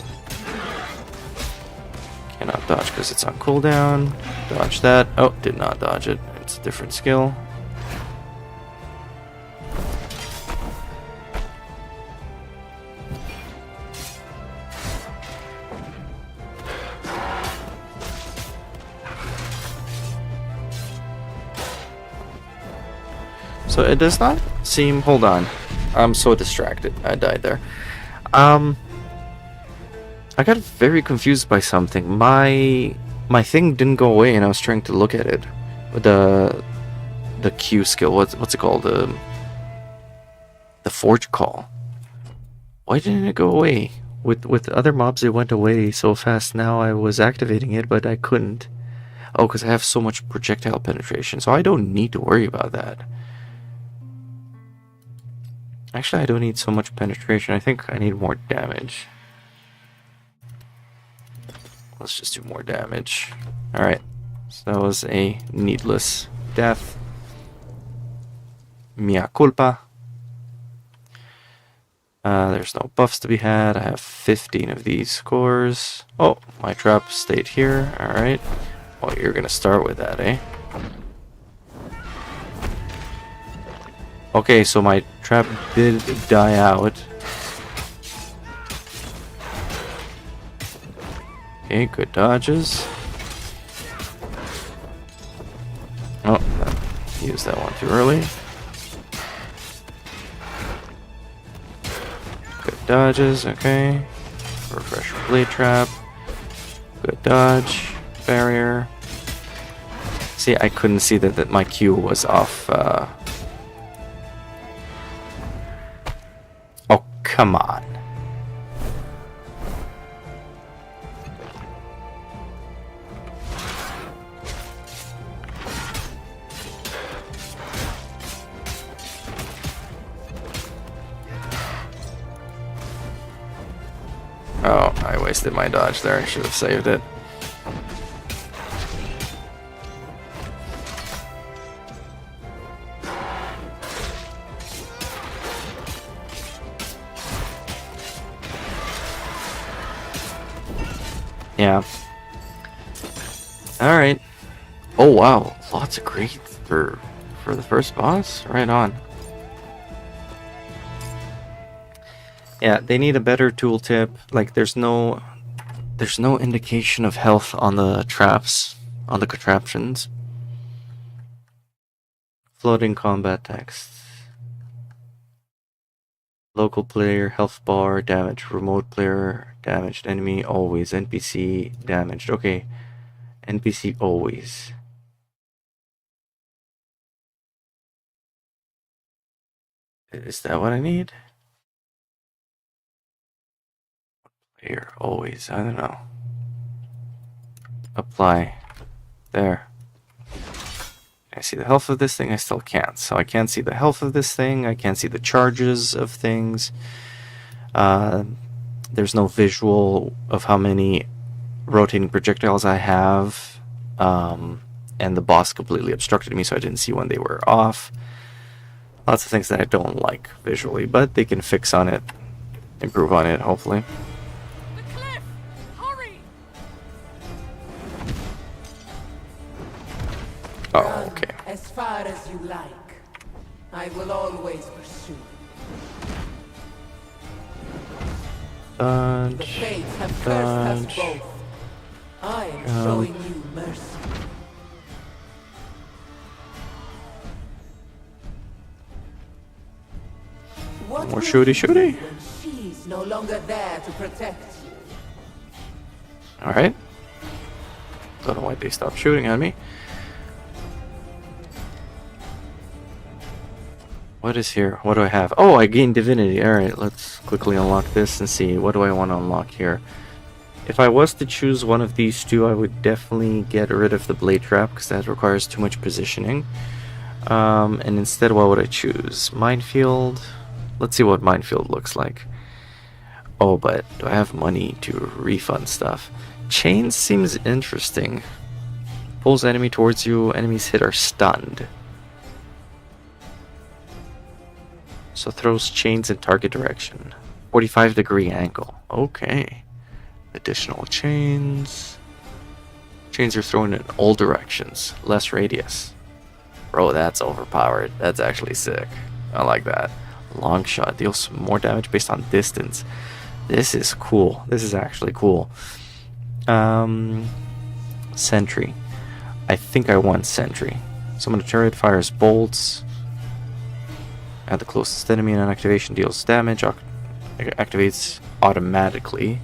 Cannot dodge because it's on cooldown. Dodge that. Oh, did not dodge it. It's a different skill. So it does not seem... Hold on. I'm so distracted. I died there. I got very confused by something. My thing didn't go away and I was trying to look at it. The Q skill. What's it called? The Forge Call. Why didn't it go away? With other mobs it went away so fast. Now I was activating it but I couldn't. Oh, because I have so much projectile penetration. So I don't need to worry about that. Actually, I don't need so much penetration. I think I need more damage. Let's just do more damage. Alright. So that was a needless death. Mea culpa. There's no buffs to be had. I have 15 of these scores. Oh, my trap stayed here. Alright. Well, you're gonna start with that, eh? Okay, so my trap did die out. Okay, good dodges. Oh, used that one too early. Good dodges, okay. Refresh blade trap. Good dodge. Barrier. See, I couldn't see that my Q was off. Oh, come on. Oh, I wasted my dodge there. I should have saved it. Yeah. Alright. Oh wow, lots of great for the first boss. Right on. Yeah, they need a better tooltip. Like there's no indication of health on the traps, on the contraptions. Floating combat text. Local player, health bar, damage. Remote player, damaged. Enemy, always. NPC, damaged. Okay. NPC, always. Is that what I need? Player, always. I don't know. Apply. There. Can I see the health of this thing? I still can't. So I can't see the health of this thing. I can't see the charges of things. There's no visual of how many rotating projectiles I have. And the boss completely obstructed me, so I didn't see when they were off. Lots of things that I don't like visually, but they can fix on it. Improve on it, hopefully. The cliff! Hurry! Oh, okay. As far as you like. I will always pursue. The fates have cursed us both. I am showing you mercy. What More shooty. when she's no longer there to protect you? Alright. Don't know why they stopped shooting at me. What is here? What do I have? Oh, I gained divinity. Alright, let's quickly unlock this and see. What do I want to unlock here? If I was to choose one of these two, I would definitely get rid of the blade trap because that requires too much positioning. And instead, what would I choose? Minefield. Let's see what minefield looks like. Oh, but do I have money to refund stuff? Chains seems interesting. Pulls enemy towards you. Enemies hit are stunned. So throws chains in target direction. 45-degree angle. Okay. Additional chains. Chains are thrown in all directions. Less radius. Bro, that's overpowered. That's actually sick. I like that. Long shot deals more damage based on distance. This is cool. This is actually cool. Sentry. I think I want sentry. Summon a turret, fires bolts. At the closest enemy, and an activation deals damage. Activates automatically.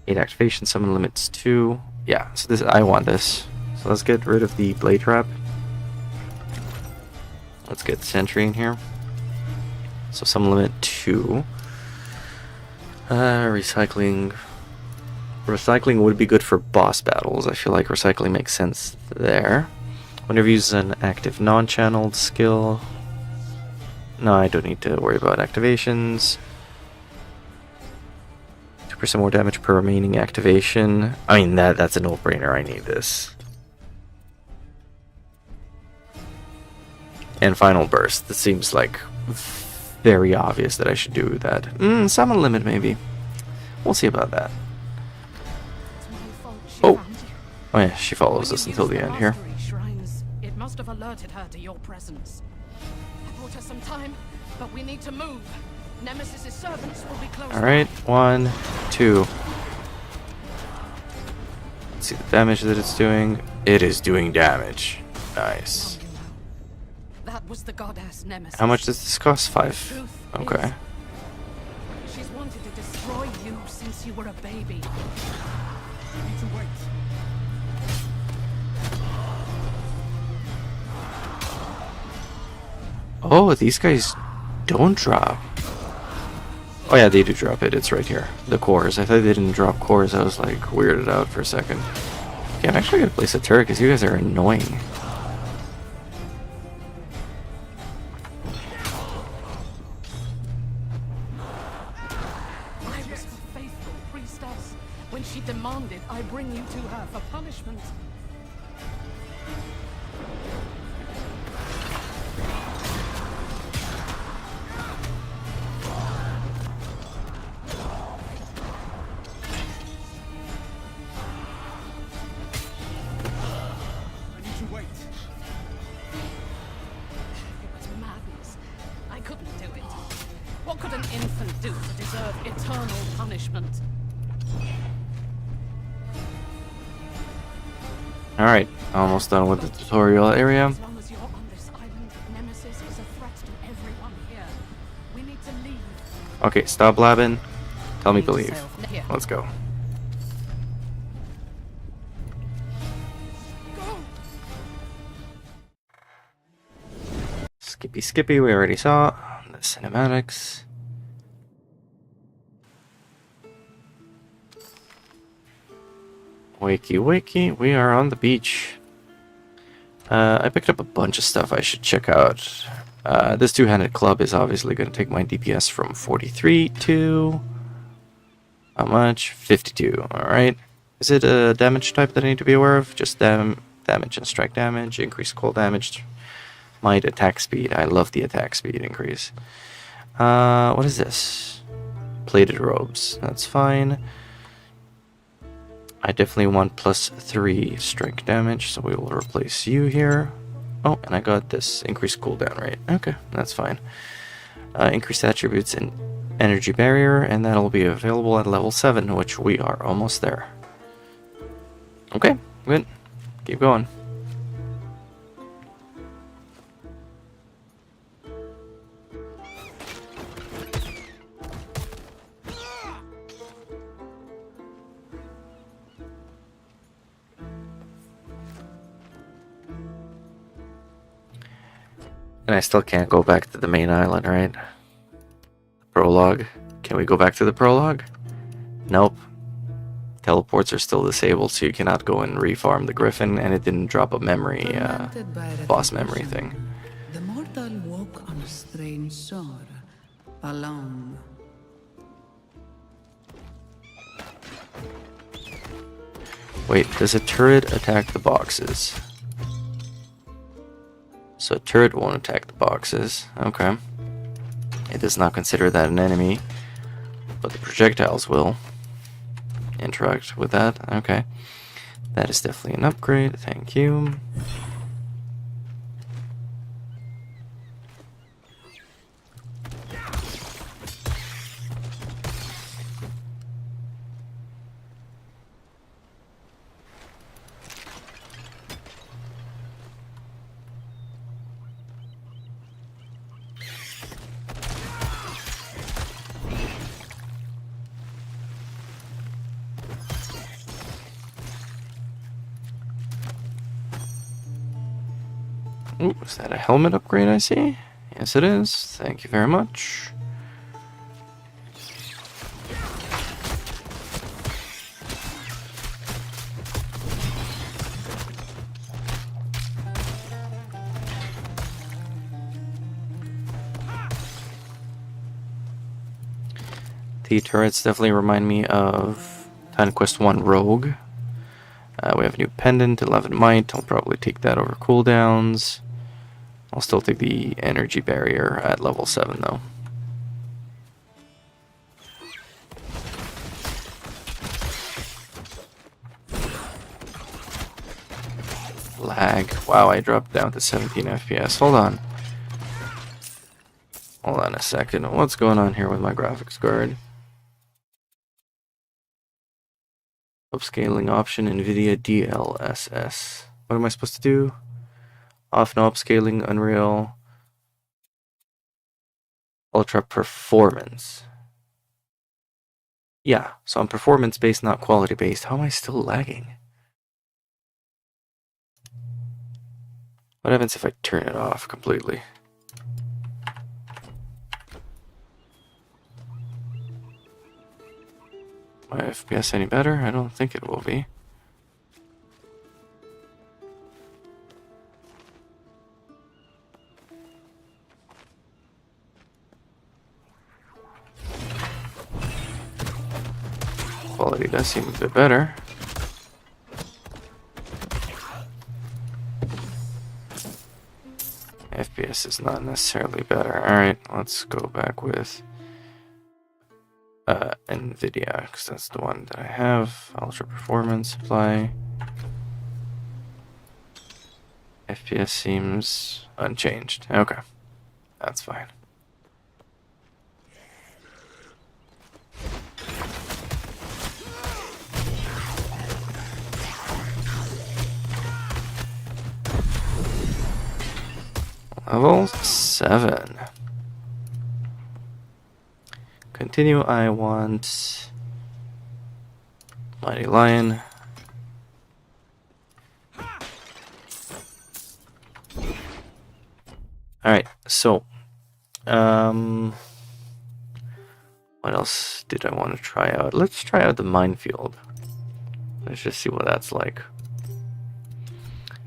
8 activation, summon limits 2. Yeah, so this I want this. So let's get rid of the blade trap. Let's get sentry in here. So summon limit 2. Recycling. Recycling would be good for boss battles. I feel like recycling makes sense there. Whenever you use an active non-channeled skill. No, I don't need to worry about activations. 2% more damage per remaining activation. I mean, that's a no-brainer. I need this. And final burst. It seems like very obvious that I should do that. Summon limit, maybe. We'll see about that. Oh! Oh yeah, she follows us until the end here. It must have alerted her to your presence. I bought her some time, but we need to move. Nemesis's servants will be close. Alright, 1, 2. Let's see the damage that it's doing. It is doing damage. Nice. That was the goddess Nemesis. How much does this cost? 5. Okay. She's wanted to destroy you since you were a baby. You need to wait. Oh, these guys don't drop. Oh yeah, they do drop it. It's right here. The cores. I thought they didn't drop cores. I was like weirded out for a second. Okay, I'm actually gonna place a turret because you guys are annoying. I was her faithful priestess. When she demanded I bring you to her for punishment. I need to wait. It was madness. I couldn't do it. What could an infant do to deserve eternal punishment? Alright, almost done with the tutorial area. As long as you're on this island, Nemesis is a threat to everyone here. We need to leave. Okay, stop blabbing. Tell me to leave. Here. Let's go. Skippy, we already saw. The cinematics. Wakey, we are on the beach. I picked up a bunch of stuff I should check out. This two-handed club is obviously going to take my DPS from 43 to... how much? 52, alright. Is it a damage type that I need to be aware of? Just damage and strike damage, increase cold damage, might attack speed. I love the attack speed increase. What is this? Plated robes, that's fine. I definitely want +3 strike damage, so we will replace you here. Oh, and I got this increased cooldown rate. Okay, that's fine. Increased attributes and energy barrier, and that'll be available at level 7, which we are almost there. Okay, good. Keep going. And I still can't go back to the main island, right? Prologue. Can we go back to the prologue? Nope. Teleports are still disabled, so you cannot go and refarm the Griffin, and it didn't drop a memory, Tormented by boss memory repetition, thing. The mortal woke on a strange shore, alone. Wait, does a turret attack the boxes? So a turret won't attack the boxes. Okay. It does not consider that an enemy, but the projectiles will interact with that. Okay. That is definitely an upgrade. Thank you. Ooh, is that a helmet upgrade I see? Yes, it is. Thank you very much. The turrets definitely remind me of Titan Quest 1 Rogue. We have a new pendant, 11 might. I'll probably take that over cooldowns. I'll still take the energy barrier at level 7 though. Lag. Wow, I dropped down to 17 FPS. Hold on. Hold on a second. What's going on here with my graphics card? Upscaling option, NVIDIA DLSS. What am I supposed to do? Off no upscaling, Unreal. Ultra performance. Yeah, so I'm performance based, not quality based. How am I still lagging? What happens if I turn it off completely? My FPS any better? I don't think it will be. Quality does seem a bit better. FPS is not necessarily better. Alright, let's go back with NVIDIA, because that's the one that I have. Ultra performance, apply. FPS seems unchanged. Okay, that's fine. Level 7. Continue, I want Mighty Lion. Alright, so what else did I want to try out? Let's try out the minefield. Let's just see what that's like.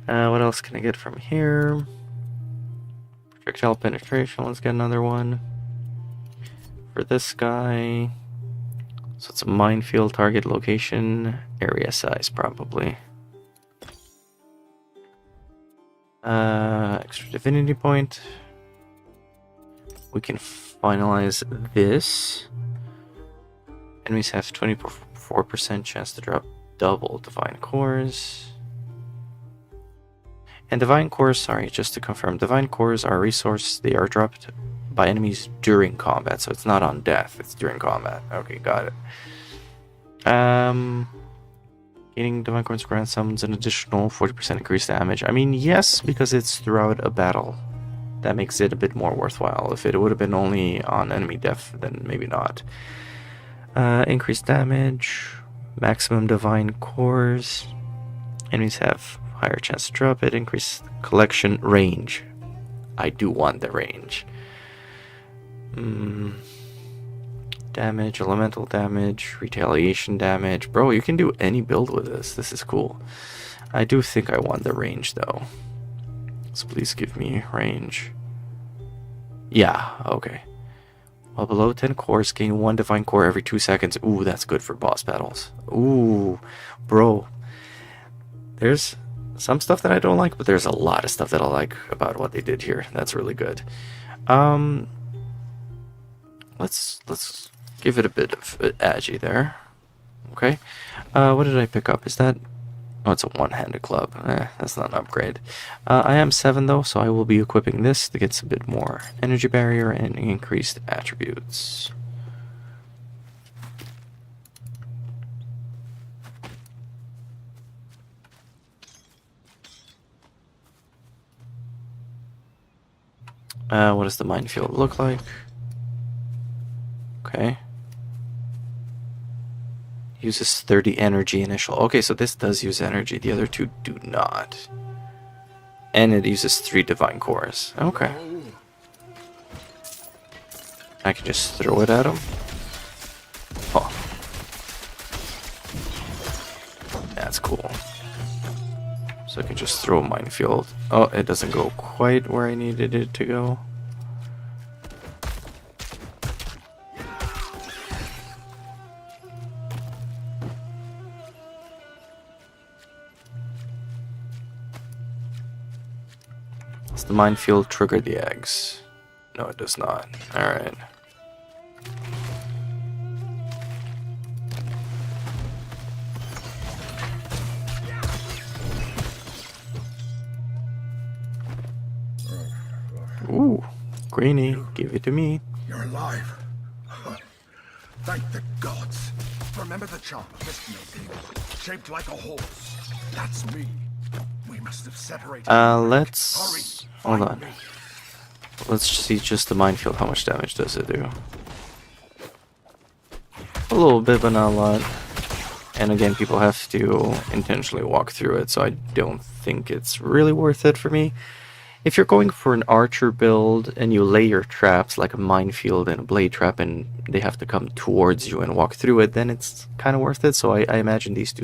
What else can I get from here? Projectile penetration, let's get another one. For this guy, so it's a minefield, target location, area size probably. Extra divinity point. We can finalize this. Enemies have 24% chance to drop double divine cores. And divine cores, sorry, just to confirm, divine cores are a resource. They are dropped by enemies during combat, so it's not on death, it's during combat. Okay, got it. Gaining divine cores grants summons an additional 40% increased damage. I mean, yes, because it's throughout a battle. That makes it a bit more worthwhile. If it would have been only on enemy death, then maybe not. Increased damage, maximum divine cores. Enemies have higher chance to drop it. Increased collection range. I do want the range. damage, elemental damage, retaliation damage. Bro, you can do any build with this. This is cool. I do think I want the range though. So please give me range. Yeah, okay. While below 10 cores, gain 1 divine core every 2 seconds. Ooh, that's good for boss battles. Ooh, bro. There's some stuff that I don't like, but there's a lot of stuff that I like about what they did here. That's really good. Let's give it a bit of agi there. Okay. What did I pick up? Is that... Oh, it's a one-handed club. That's not an upgrade. I am 7 though, so I will be equipping this to get a bit more energy barrier and increased attributes. What does the minefield look like? Okay. Uses 30 energy initial. Okay, so this does use energy. The other two do not. And it uses 3 divine cores. Okay. I can just throw it at him. Oh. That's cool. So I can just throw a minefield. Oh, it doesn't go quite where I needed it to go. Does the minefield trigger the eggs? No, it does not. Alright. Ooh, Greenie, give it to me. You're alive. Thank the gods. Remember the charm of this snake, shaped like a horse. That's me. We must have separated. Let's hold on. Let's see just the minefield. How much damage does it do? A little bit, but not a lot. And again, people have to intentionally walk through it, so I don't think it's really worth it for me. If you're going for an archer build and you lay your traps like a minefield and a blade trap and they have to come towards you and walk through it, then it's kind of worth it. So I imagine these two.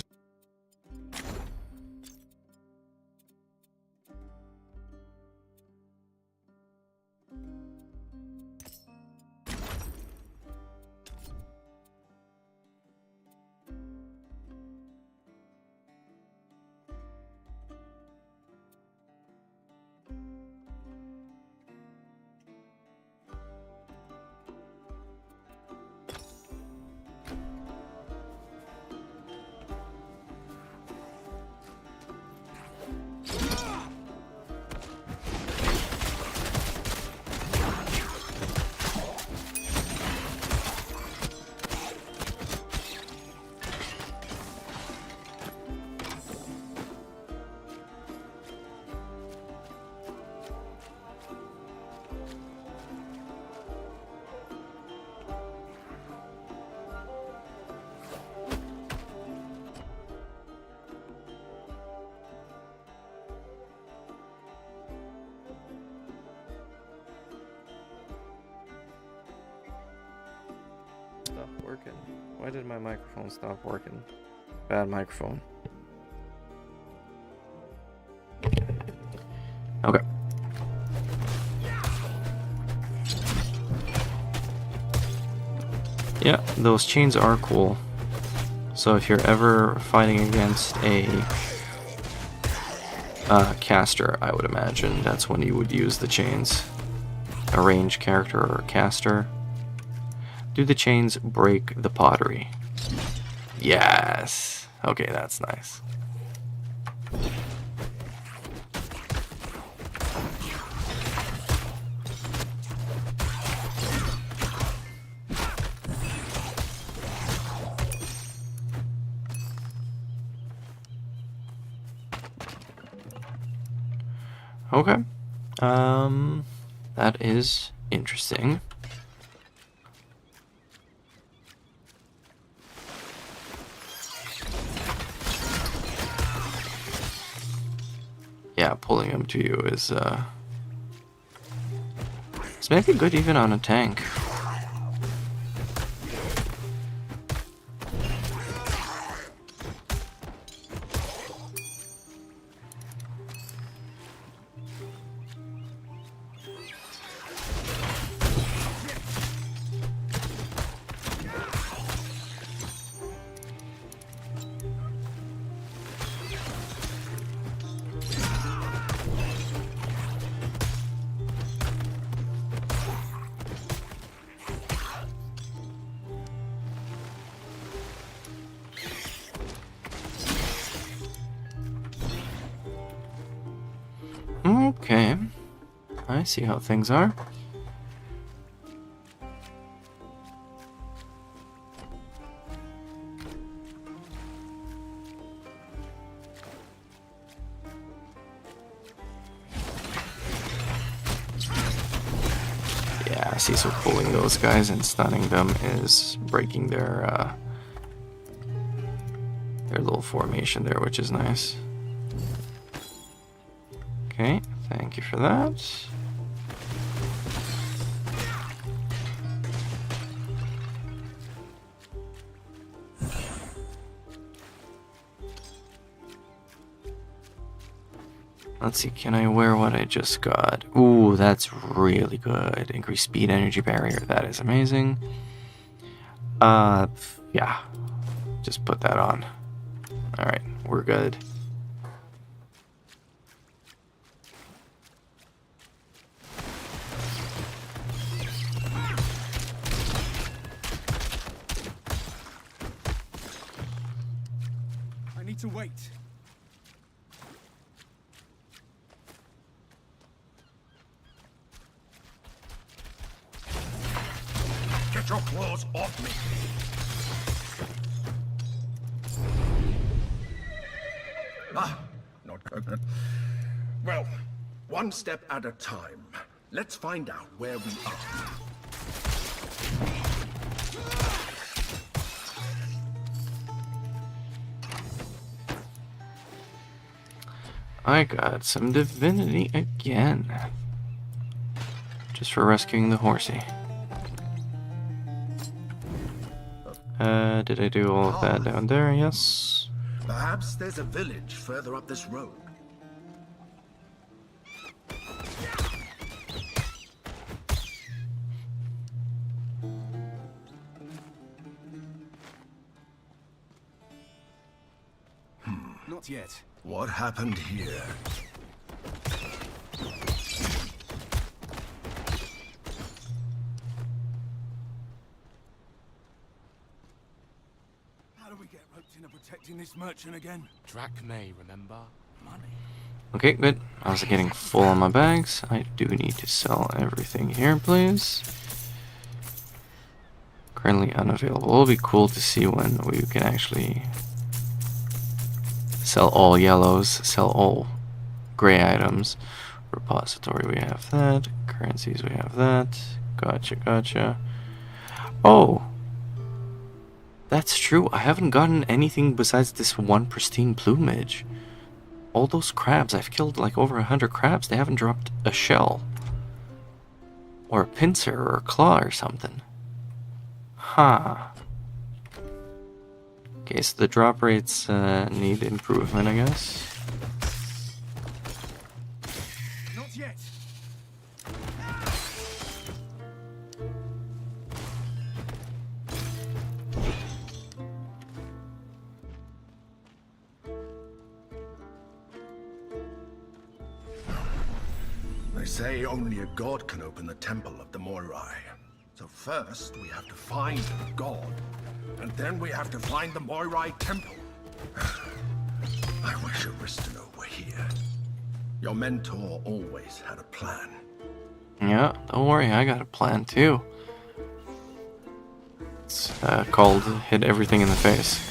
Stop working. Why did my microphone stop working? Bad microphone. Okay. Yeah, those chains are cool. So if you're ever fighting against a caster, I would imagine that's when you would use the chains. A ranged character or a caster. Do the chains break the pottery? Yes. Okay, that's nice. Okay. That is interesting. Yeah, pulling him to you is it's maybe good even on a tank. Okay. I see how things are. Yeah, I see, so pulling those guys and stunning them is breaking their little formation there, which is nice. Okay, thank you for that. Let's see, can I wear what I just got? Ooh, that's really good. Increased speed, energy barrier, that is amazing. Yeah. Just put that on. Alright, we're good. I need to wait. Get your claws off me! Ah, not good. Well, one step at a time. Let's find out where we are. I got some divinity again. Just for rescuing the horsey. Did I do all of that down there? Yes. Perhaps there's a village further up this road. Not yet. What happened here? How do we get roped into protecting this merchant again? Drachmae, remember? Money. Okay, good. I was getting full on my bags. I do need to sell everything here, please. Currently unavailable. It'll be cool to see when we can actually sell all yellows, sell all gray items. Repository, we have that. Currencies, we have that. Gotcha, gotcha. Oh! That's true. I haven't gotten anything besides this one pristine plumage. All those crabs, I've killed like over 100 crabs. They haven't dropped a shell. Or a pincer or a claw or something. Huh. Okay, so the drop rates need improvement, I guess. Not yet. They say only a god can open the temple of the Moirai. So first, we have to find the god. And then we have to find the Moirai temple. I wish Aristino were here. Your mentor always had a plan. Yeah, don't worry, I got a plan too. It's called hit everything in the face.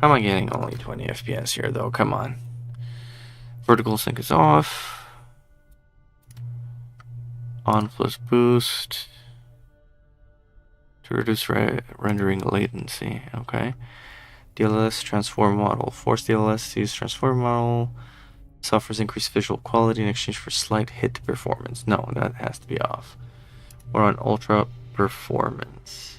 How am I getting only 20 FPS here, though? Come on. Vertical sync is off. On plus boost. To reduce rendering latency. Okay. DLS transform model. Force DLS to use transform model. Suffers increased visual quality in exchange for slight hit performance. No, that has to be off. We're on ultra performance.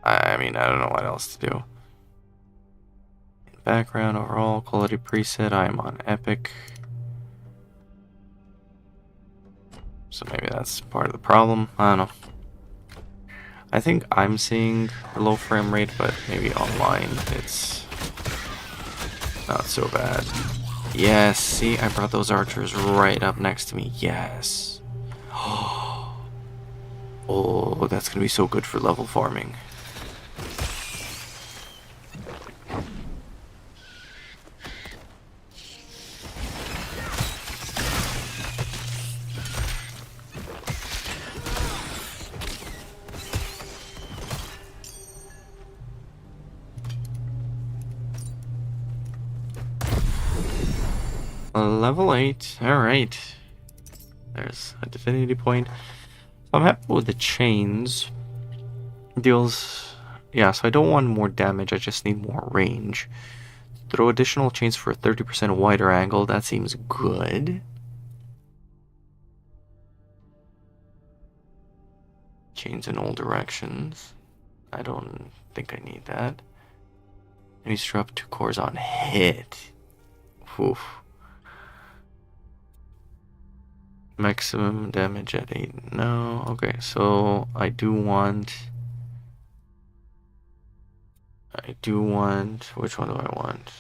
I mean, I don't know what else to do. Background, overall, quality preset, I am on Epic. So maybe that's part of the problem. I don't know. I think I'm seeing a low frame rate, but maybe online it's not so bad. Yes, see, I brought those archers right up next to me. Yes. Oh, that's gonna be so good for level farming. Level 8. Alright. There's a divinity point. I'm happy with the chains. Deals... Yeah, so I don't want more damage, I just need more range. Throw additional chains for a 30% wider angle. That seems good. Chains in all directions. I don't think I need that. I need to drop 2 cores on hit. Oof. Maximum damage at 8. No. Okay, so I do want... Which one do I want?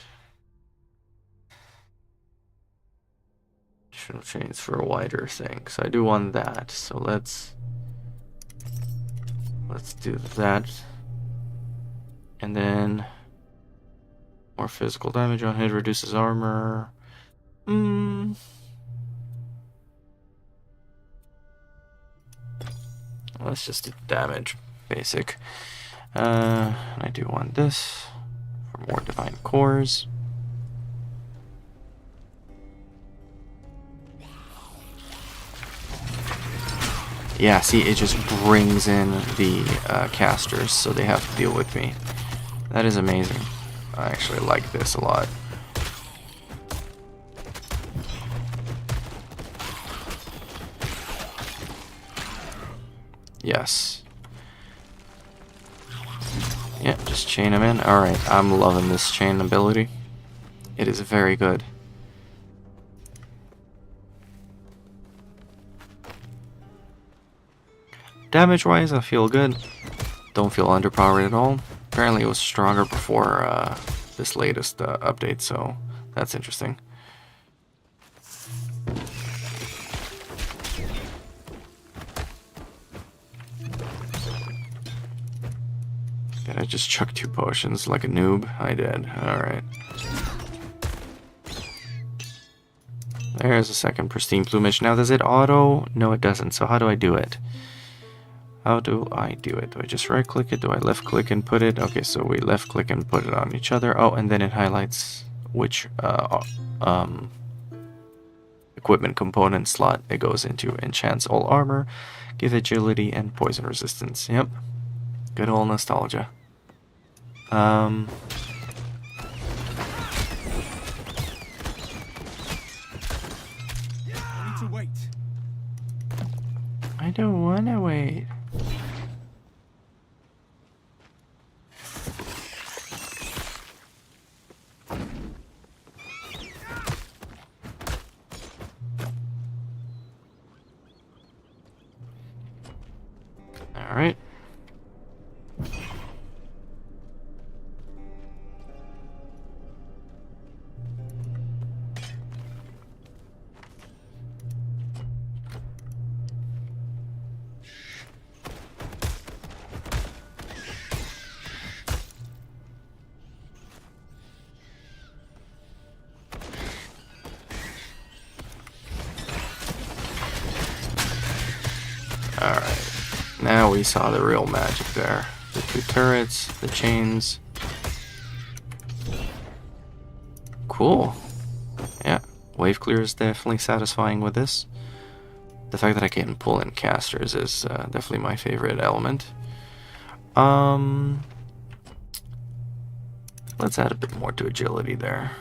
Additional chains for a wider thing. So I do want that. So let's do that. And then more physical damage on hit, reduces armor. Let's just do damage, basic. I do want this for more divine cores. Yeah, see, it just brings in the casters, so they have to deal with me. That is amazing. I actually like this a lot. Yes. Yeah, just chain them in. Alright, I'm loving this chain ability. It is very good. Damage-wise, I feel good. Don't feel underpowered at all. Apparently it was stronger before this latest update, so that's interesting. Did I just chuck 2 potions like a noob? I did. Alright. There's a second pristine plumage. Now, does it auto? No, it doesn't. So how do I do it? How do I do it? Do I just right click it? Do I left click and put it? Okay, so we left click and put it on each other. Oh, and then it highlights which equipment component slot it goes into. Enchants all armor, give agility and poison resistance. Yep. Good old nostalgia. I need to wait. I don't wanna wait. All right. Alright, now we saw the real magic there. The 2 turrets, the chains. Cool. Yeah, wave clear is definitely satisfying with this. The fact that I can pull in casters is definitely my favorite element. Let's add a bit more to agility there.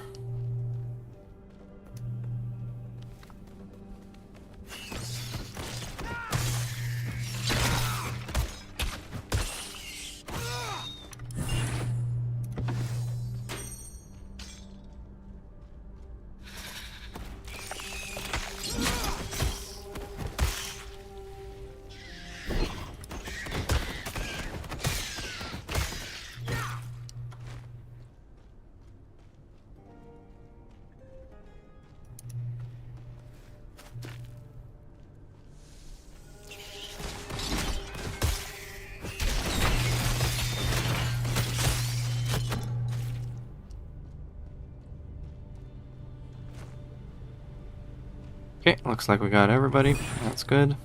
Okay, looks like we got everybody. That's good.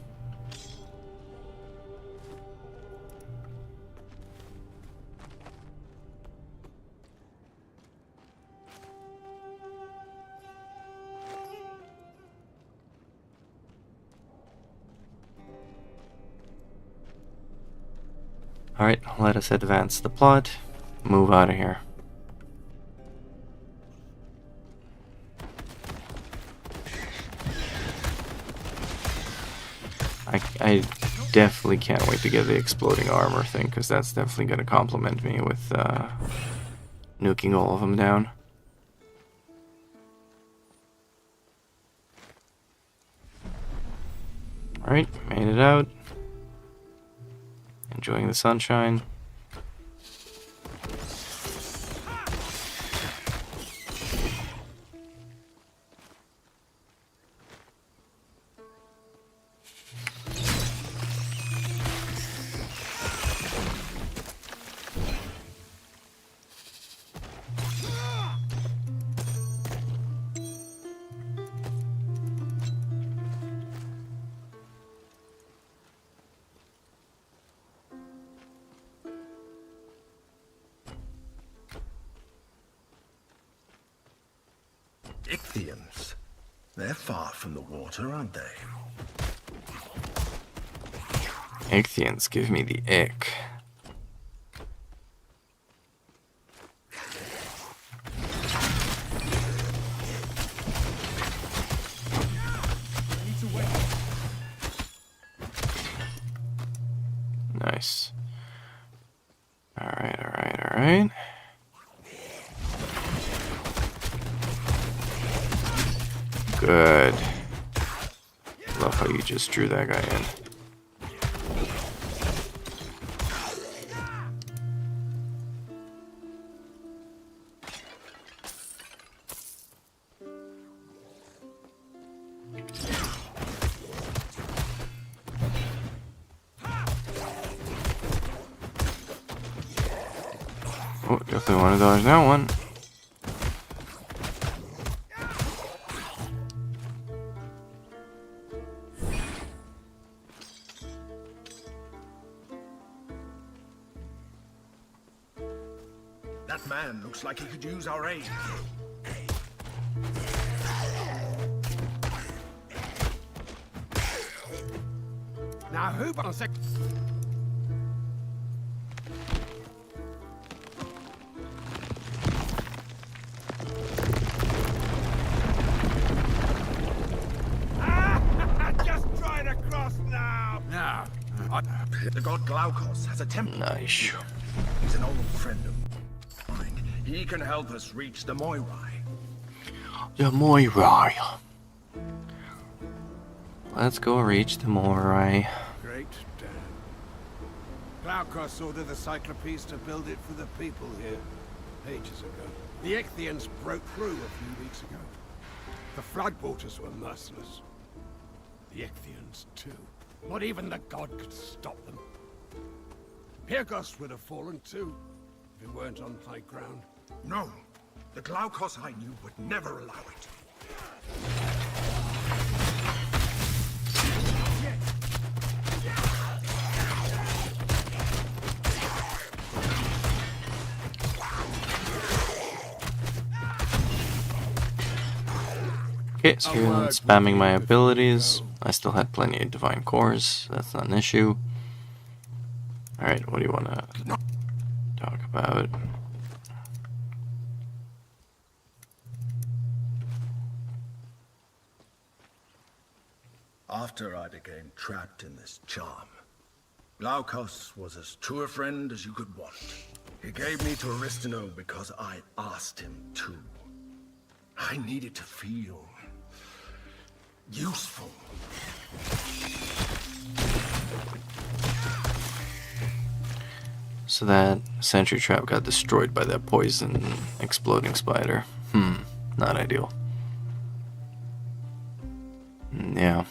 Alright, let us advance the plot. Move out of here. I definitely can't wait to get the exploding armor thing, because that's definitely going to complement me with nuking all of them down. Alright, made it out. Enjoying the sunshine. Ichthyans. They're far from the water, aren't they? Ichthyans give me the ick. Nice. Alright, alright, alright. Good. Love how you just drew that guy in. Oh, definitely want to dodge that one. That man looks like he could use our aid. Now, who on a sec? Just try to cross now. Now, the god Glaukos has a temple. Nice. He's an old friend of mine. He can help us reach the Moirai. The Moirai. Let's go reach the Moirai. Great Dan. Glaukos ordered the Cyclopes to build it for the people here ages ago. The Ichthyans broke through a few weeks ago. The floodwaters were merciless. The Ichthyans, too. Not even the god could stop them. Pyrgos would have fallen, too, if it weren't on high ground. No, the Glaukos I knew would never allow it. Okay, so here I'm spamming my abilities. I still had plenty of divine cores, that's not an issue. Alright, what do you want to talk about? After I became trapped in this charm, Glaukos was as true a friend as you could want. He gave me to Aristino because I asked him to. I needed to feel useful. So that sentry trap got destroyed by that poison exploding spider. Not ideal. Yeah.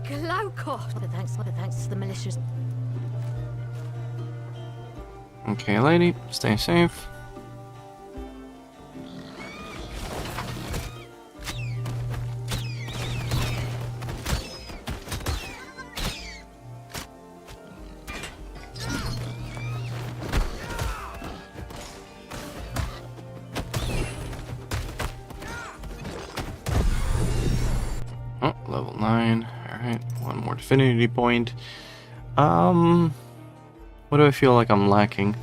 Glauco! Thanks to the militias. Okay, lady, stay safe. Oh, level 9. Alright, one more divinity point. What do I feel like I'm lacking?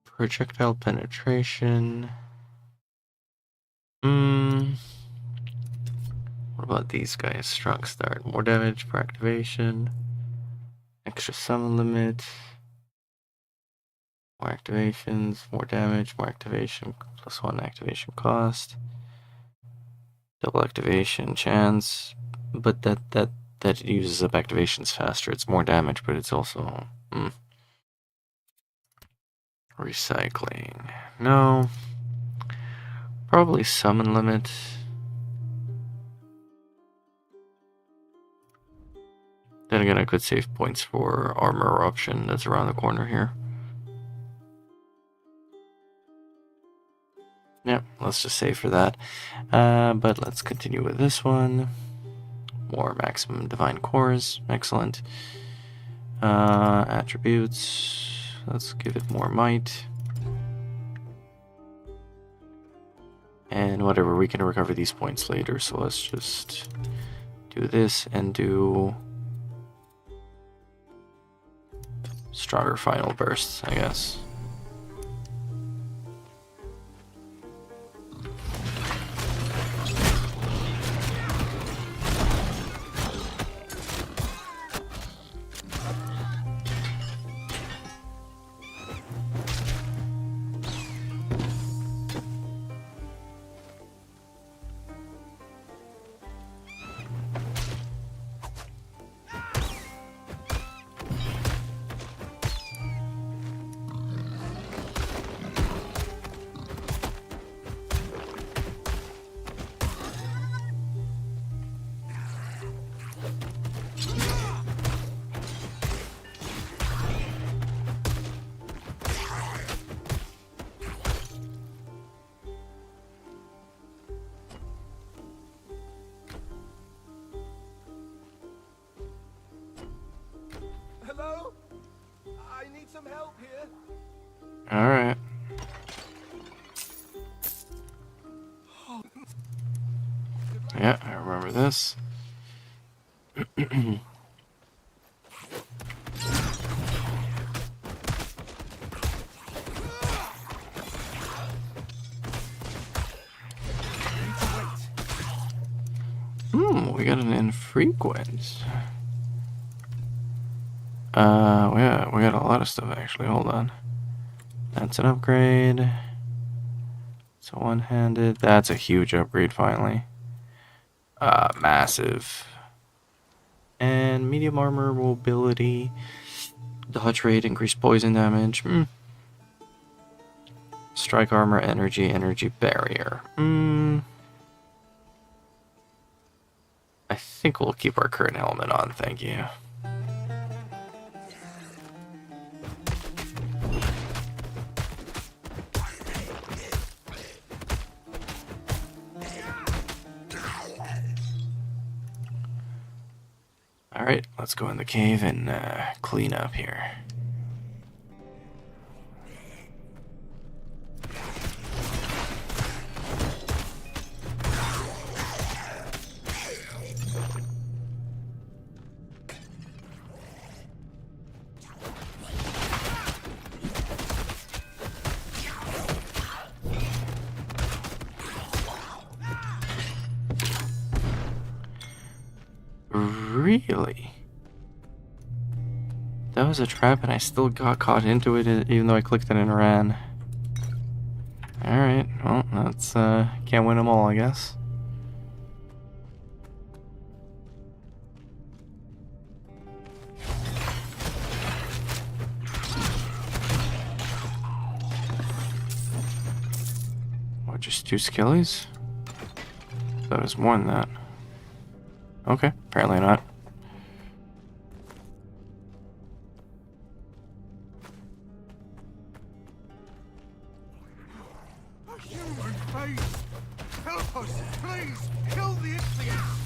Projectile penetration. What about these guys? Strong start. More damage per activation. Extra summon limit. More activations. More damage. More activation. +1 activation cost. Double activation chance. But that uses up activations faster. It's more damage, but it's also... Recycling. No. Probably summon limit. Then again, I could save points for armor option that's around the corner here. Yep, let's just save for that. But let's continue with this one. More maximum divine cores. Excellent. Attributes. Let's give it more might. And whatever, we can recover these points later, so let's just do this and do stronger final bursts, I guess. Hello? I need some help here. Alright. Yeah, I remember this. We got an infrequent. Yeah, we got a lot of stuff actually. Hold on. That's an upgrade. It's a one-handed. That's a huge upgrade finally. Massive. And medium armor mobility. Dodge rate, increased poison damage. Strike armor, energy barrier. I think we'll keep our current helmet on, thank you. Alright, let's go in the cave and clean up here. Really? That was a trap and I still got caught into it even though I clicked it and ran. Alright, well, that's, can't win them all, I guess. What, just 2 skillies? Thought it was more than that. Okay, apparently not. A human face! Help us, please! Kill the Ichthyans!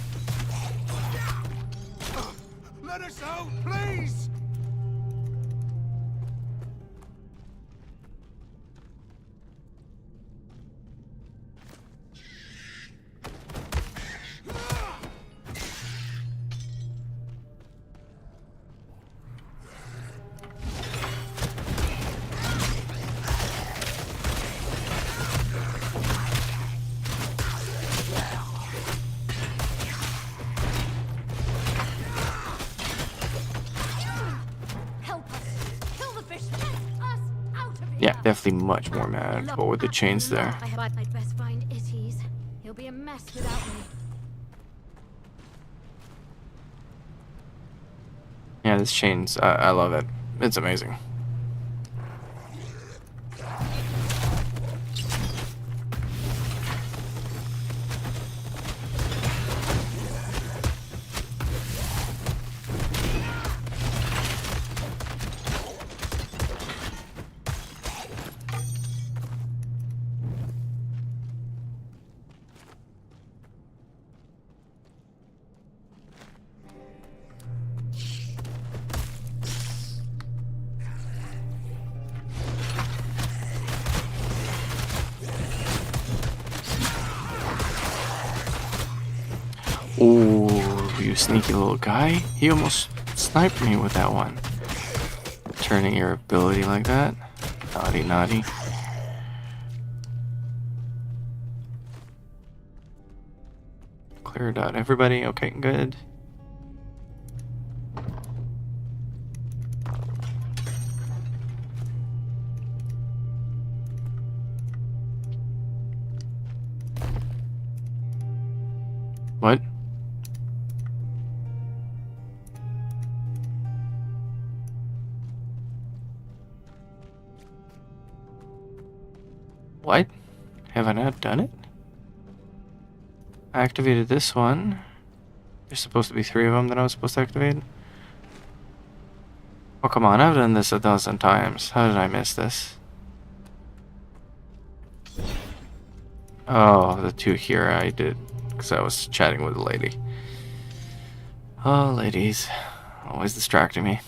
Let us out, please! Yeah, definitely much more manageable with the chains there. I'd best find Itties. He'll be a mess without me. Yeah, this chains, I love it. It's amazing. Ooh, you sneaky little guy. He almost sniped me with that one. Turning your ability like that. Naughty, naughty. Cleared out everybody. Okay, good. What? What? Have I not done it? I activated this one. There's supposed to be 3 of them that I was supposed to activate. Oh, come on. I've done this 1,000 times. How did I miss this? Oh, the 2 here I did. Because I was chatting with a lady. Oh, ladies. Always distracting me.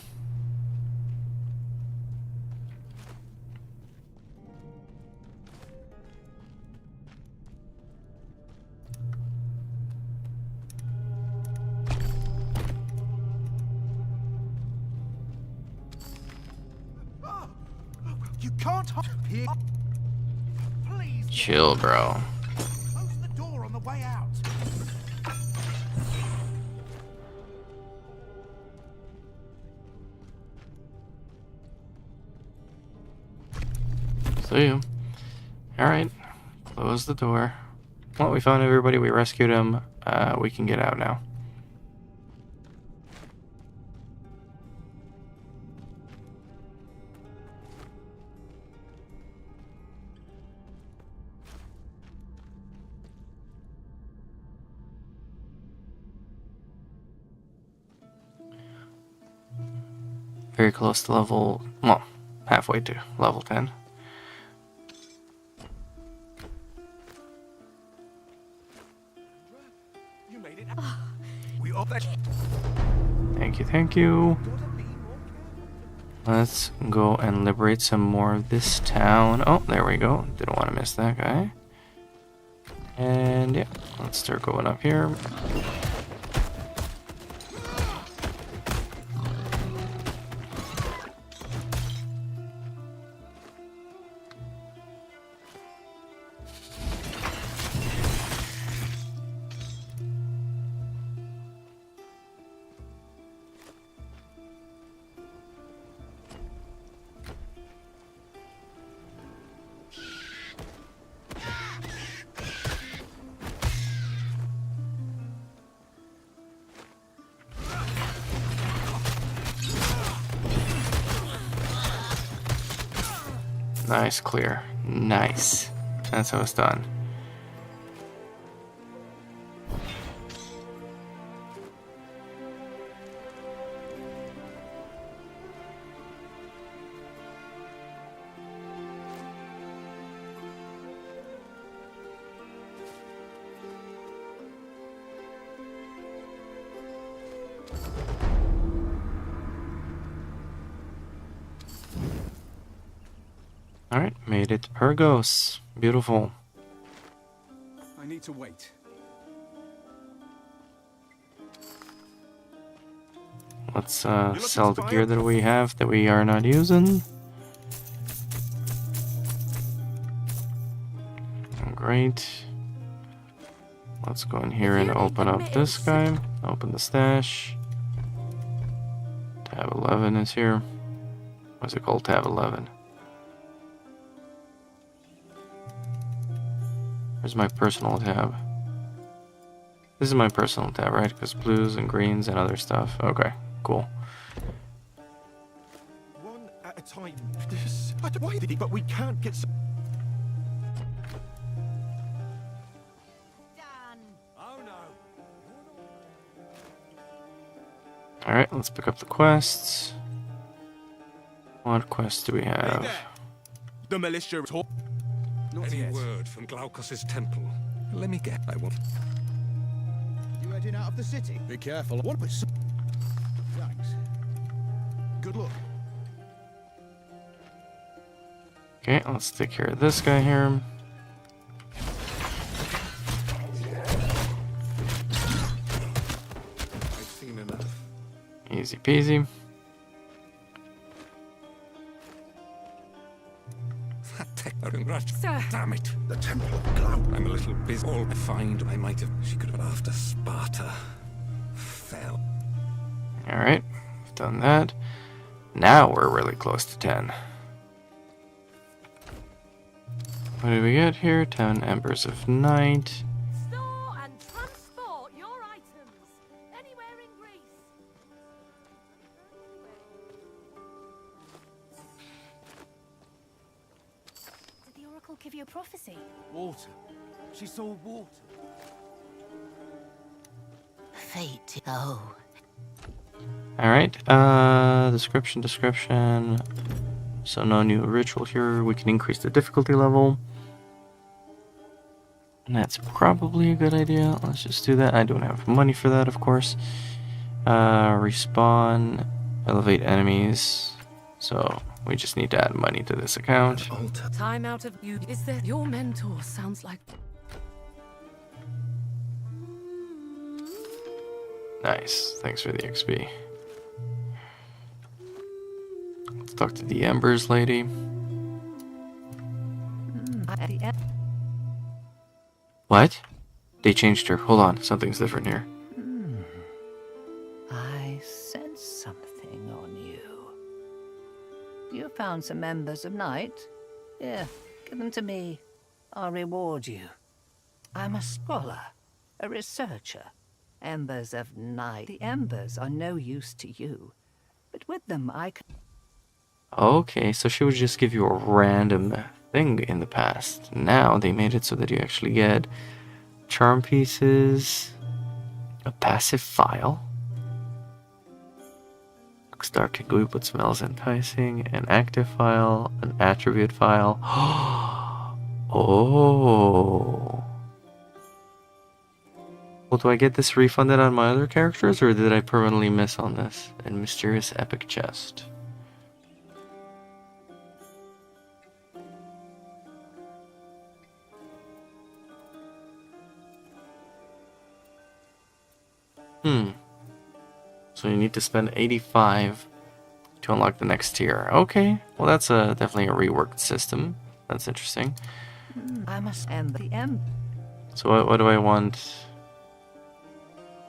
You can't hide here. Please. Chill, bro. Close the door on the way out. See you. Alright. Close the door. Well, we found everybody. We rescued him. We can get out now. Very close to level, well, halfway to level 10. You made it. We all that. Thank you, thank you. Let's go and liberate some more of this town. Oh, there we go. Didn't want to miss that guy. And yeah, let's start going up here. Nice, clear. Nice. That's how it's done. Alright, made it to Purgos. Beautiful. I need to wait. Let's sell the gear that we have that we are not using. Great. Let's go in here and open up this guy. Open the stash. Tab 11 is here. What's it called? Tab 11. Where's my personal tab? This is my personal tab, right? Because blues and greens and other stuff. Okay, cool. One at a time. Why did he? But we can't get. Alright, let's pick up the quests. What quests do we have? The militia talk. Any word from Glaucus's temple? Let me get. I want. You heading out of the city? Be careful. What was? Thanks. Good luck. Okay, let's take care of this guy here. I've seen enough. Easy peasy. Sir. Damn it. The Temple of Glaucus. I'm a little busy. All I find I might have. She could have after Sparta. Fell. Alright, we've done that. Now we're really close to 10. What do we get here? 10 Embers of Night. Store and transport your items anywhere in Greece. Did the oracle give you a prophecy? Water. She saw water. Fate. Oh. Alright, description. So no new ritual here. We can increase the difficulty level. And that's probably a good idea. Let's just do that. I don't have money for that, of course. Respawn, elevate enemies. So we just need to add money to this account. Time out of you. Is there your mentor? Sounds like. Nice. Thanks for the XP. Let's talk to the Embers lady. What? They changed her. Hold on. Something's different here. I sense something on you. You found some members of Night? Here, give them to me. I'll reward you. I'm a scholar, a researcher. Embers of Night. The embers are no use to you, but with them I can... Okay, so she would just give you a random thing in the past. Now they made it so that you actually get charm pieces, a passive file, looks dark and gooey but smells enticing, an active file, an attribute file. Oh. Well, do I get this refunded on my other characters, or did I permanently miss on this? And mysterious epic chest. So you need to spend 85 to unlock the next tier. Okay, well that's definitely a reworked system. That's interesting. I must end the end. So what do I want?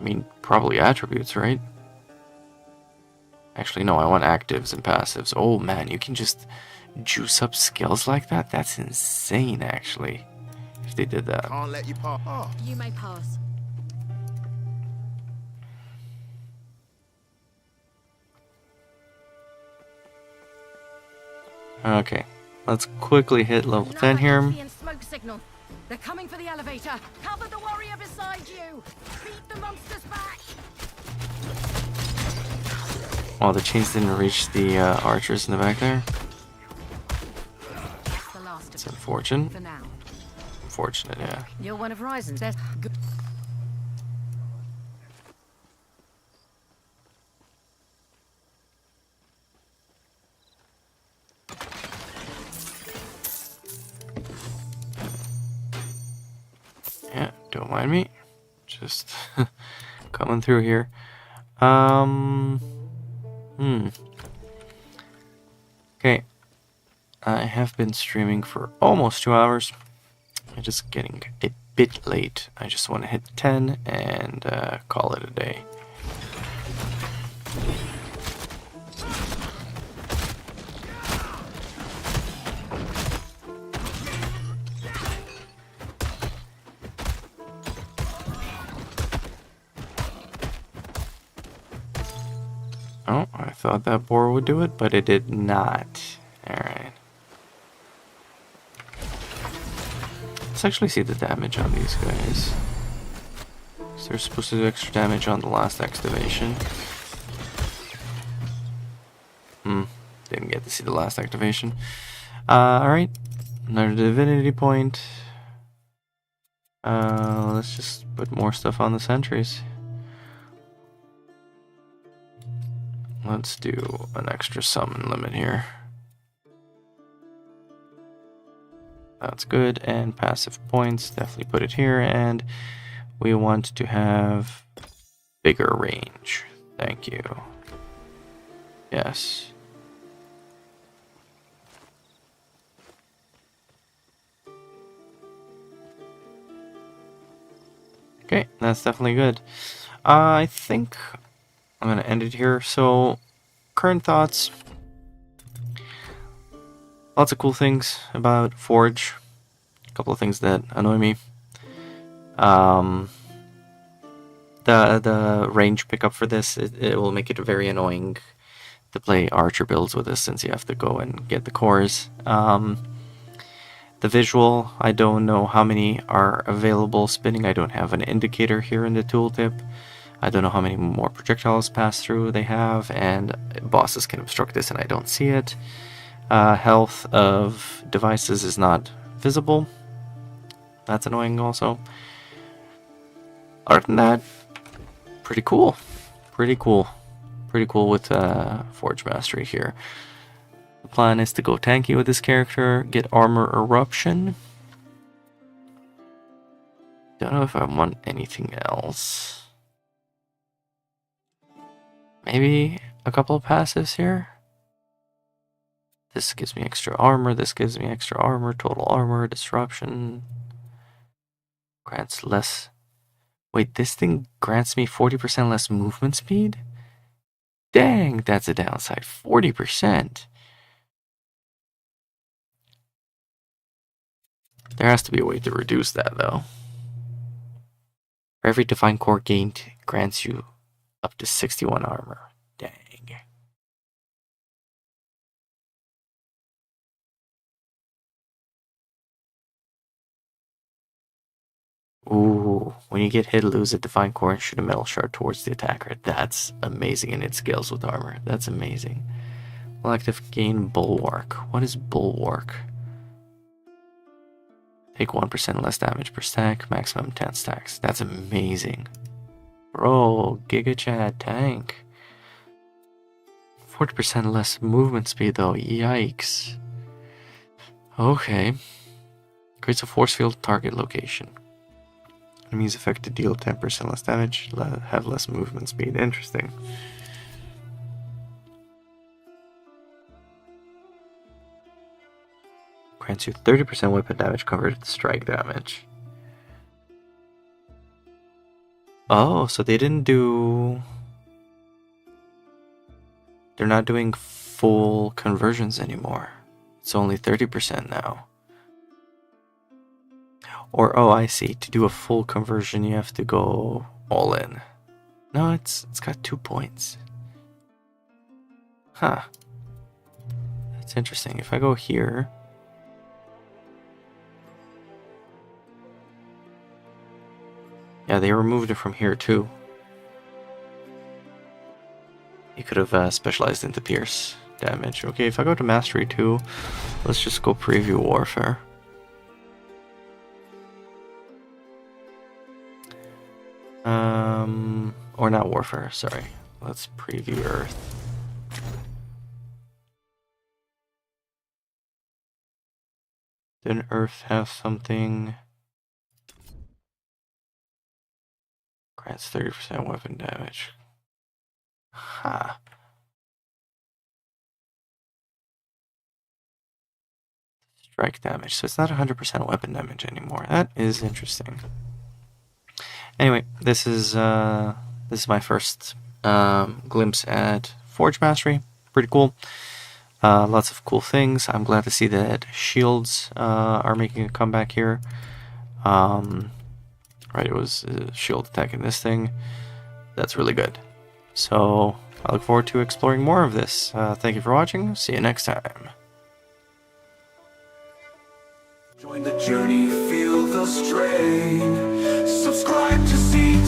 I mean, probably attributes, right? Actually, no, I want actives and passives. Oh man, you can just juice up skills like that? That's insane, actually, if they did that. Can't let you pass. Oh. You may pass. Okay, let's quickly hit level 10 here. Smoke signal. They're coming for the elevator. Cover the warrior beside you. Beat the monsters back. Well, the chains didn't reach the archers in the back there. That's the last It's of unfortunate. for now. Unfortunate, yeah. You're one of Ryzen's. There's good. Don't mind me. Just coming through here. Okay. I have been streaming for almost 2 hours. I'm just getting a bit late. I just want to hit 10 and call it a day. Oh, I thought that boar would do it, but it did not. Alright. Let's actually see the damage on these guys. So they're supposed to do extra damage on the last activation. Didn't get to see the last activation. Alright. Another divinity point. Let's just put more stuff on the sentries. Let's do an extra summon limit here. That's good. And passive points, definitely put it here. And we want to have bigger range. Thank you. Yes. Okay, that's definitely good. I think I'm going to end it here. So, current thoughts. Lots of cool things about Forge. A couple of things that annoy me. The range pickup for this, it will make it very annoying to play archer builds with this since you have to go and get the cores. The visual, I don't know how many are available spinning. I don't have an indicator here in the tooltip. I don't know how many more projectiles pass through they have, and bosses can obstruct this and I don't see it. Health of devices is not visible. That's annoying also. Other than that, pretty cool. Pretty cool. Pretty cool with Forge Mastery here. The plan is to go tanky with this character, get Armor Eruption. Don't know if I want anything else. Maybe a couple of passives here. This gives me extra armor, this gives me extra armor, total armor, disruption. Grants less. Wait, this thing grants me 40% less movement speed? Dang, that's a downside. 40%. There has to be a way to reduce that, though. For every Divine Core gained grants you up to 61 armor. Dang. Ooh, when you get hit, lose a Divine Core and shoot a metal shard towards the attacker. That's amazing, and it scales with armor. That's amazing. Elective gain Bulwark. What is Bulwark? Take 1% less damage per stack, maximum 10 stacks. That's amazing. Bro, Giga Chad tank. 40% less movement speed though, yikes. Okay. Creates a force field target location. Enemies affected deal 10% less damage, have less movement speed. Interesting. Grants you 30% weapon damage converted to strike damage. Oh, so they didn't do... They're not doing full conversions anymore. It's only 30% now. Or, oh, I see. To do a full conversion, you have to go all in. No, it's got 2 points. Huh. That's interesting. If I go here... Yeah, they removed it from here too. You could have specialized into pierce damage. Okay, if I go to Mastery 2, let's just go preview Warfare. Or not Warfare, sorry. Let's preview Earth. Didn't Earth have something? Grants 30% weapon damage. Ha. Strike damage. So it's not 100% weapon damage anymore. That is interesting. Anyway, this is my first glimpse at Forge Mastery. Pretty cool. Lots of cool things. I'm glad to see that shields are making a comeback here. Right, it was a shield attack in this thing. That's really good. So I look forward to exploring more of this. Thank you for watching. See you next time. Join the journey, feel the strain. Subscribe to see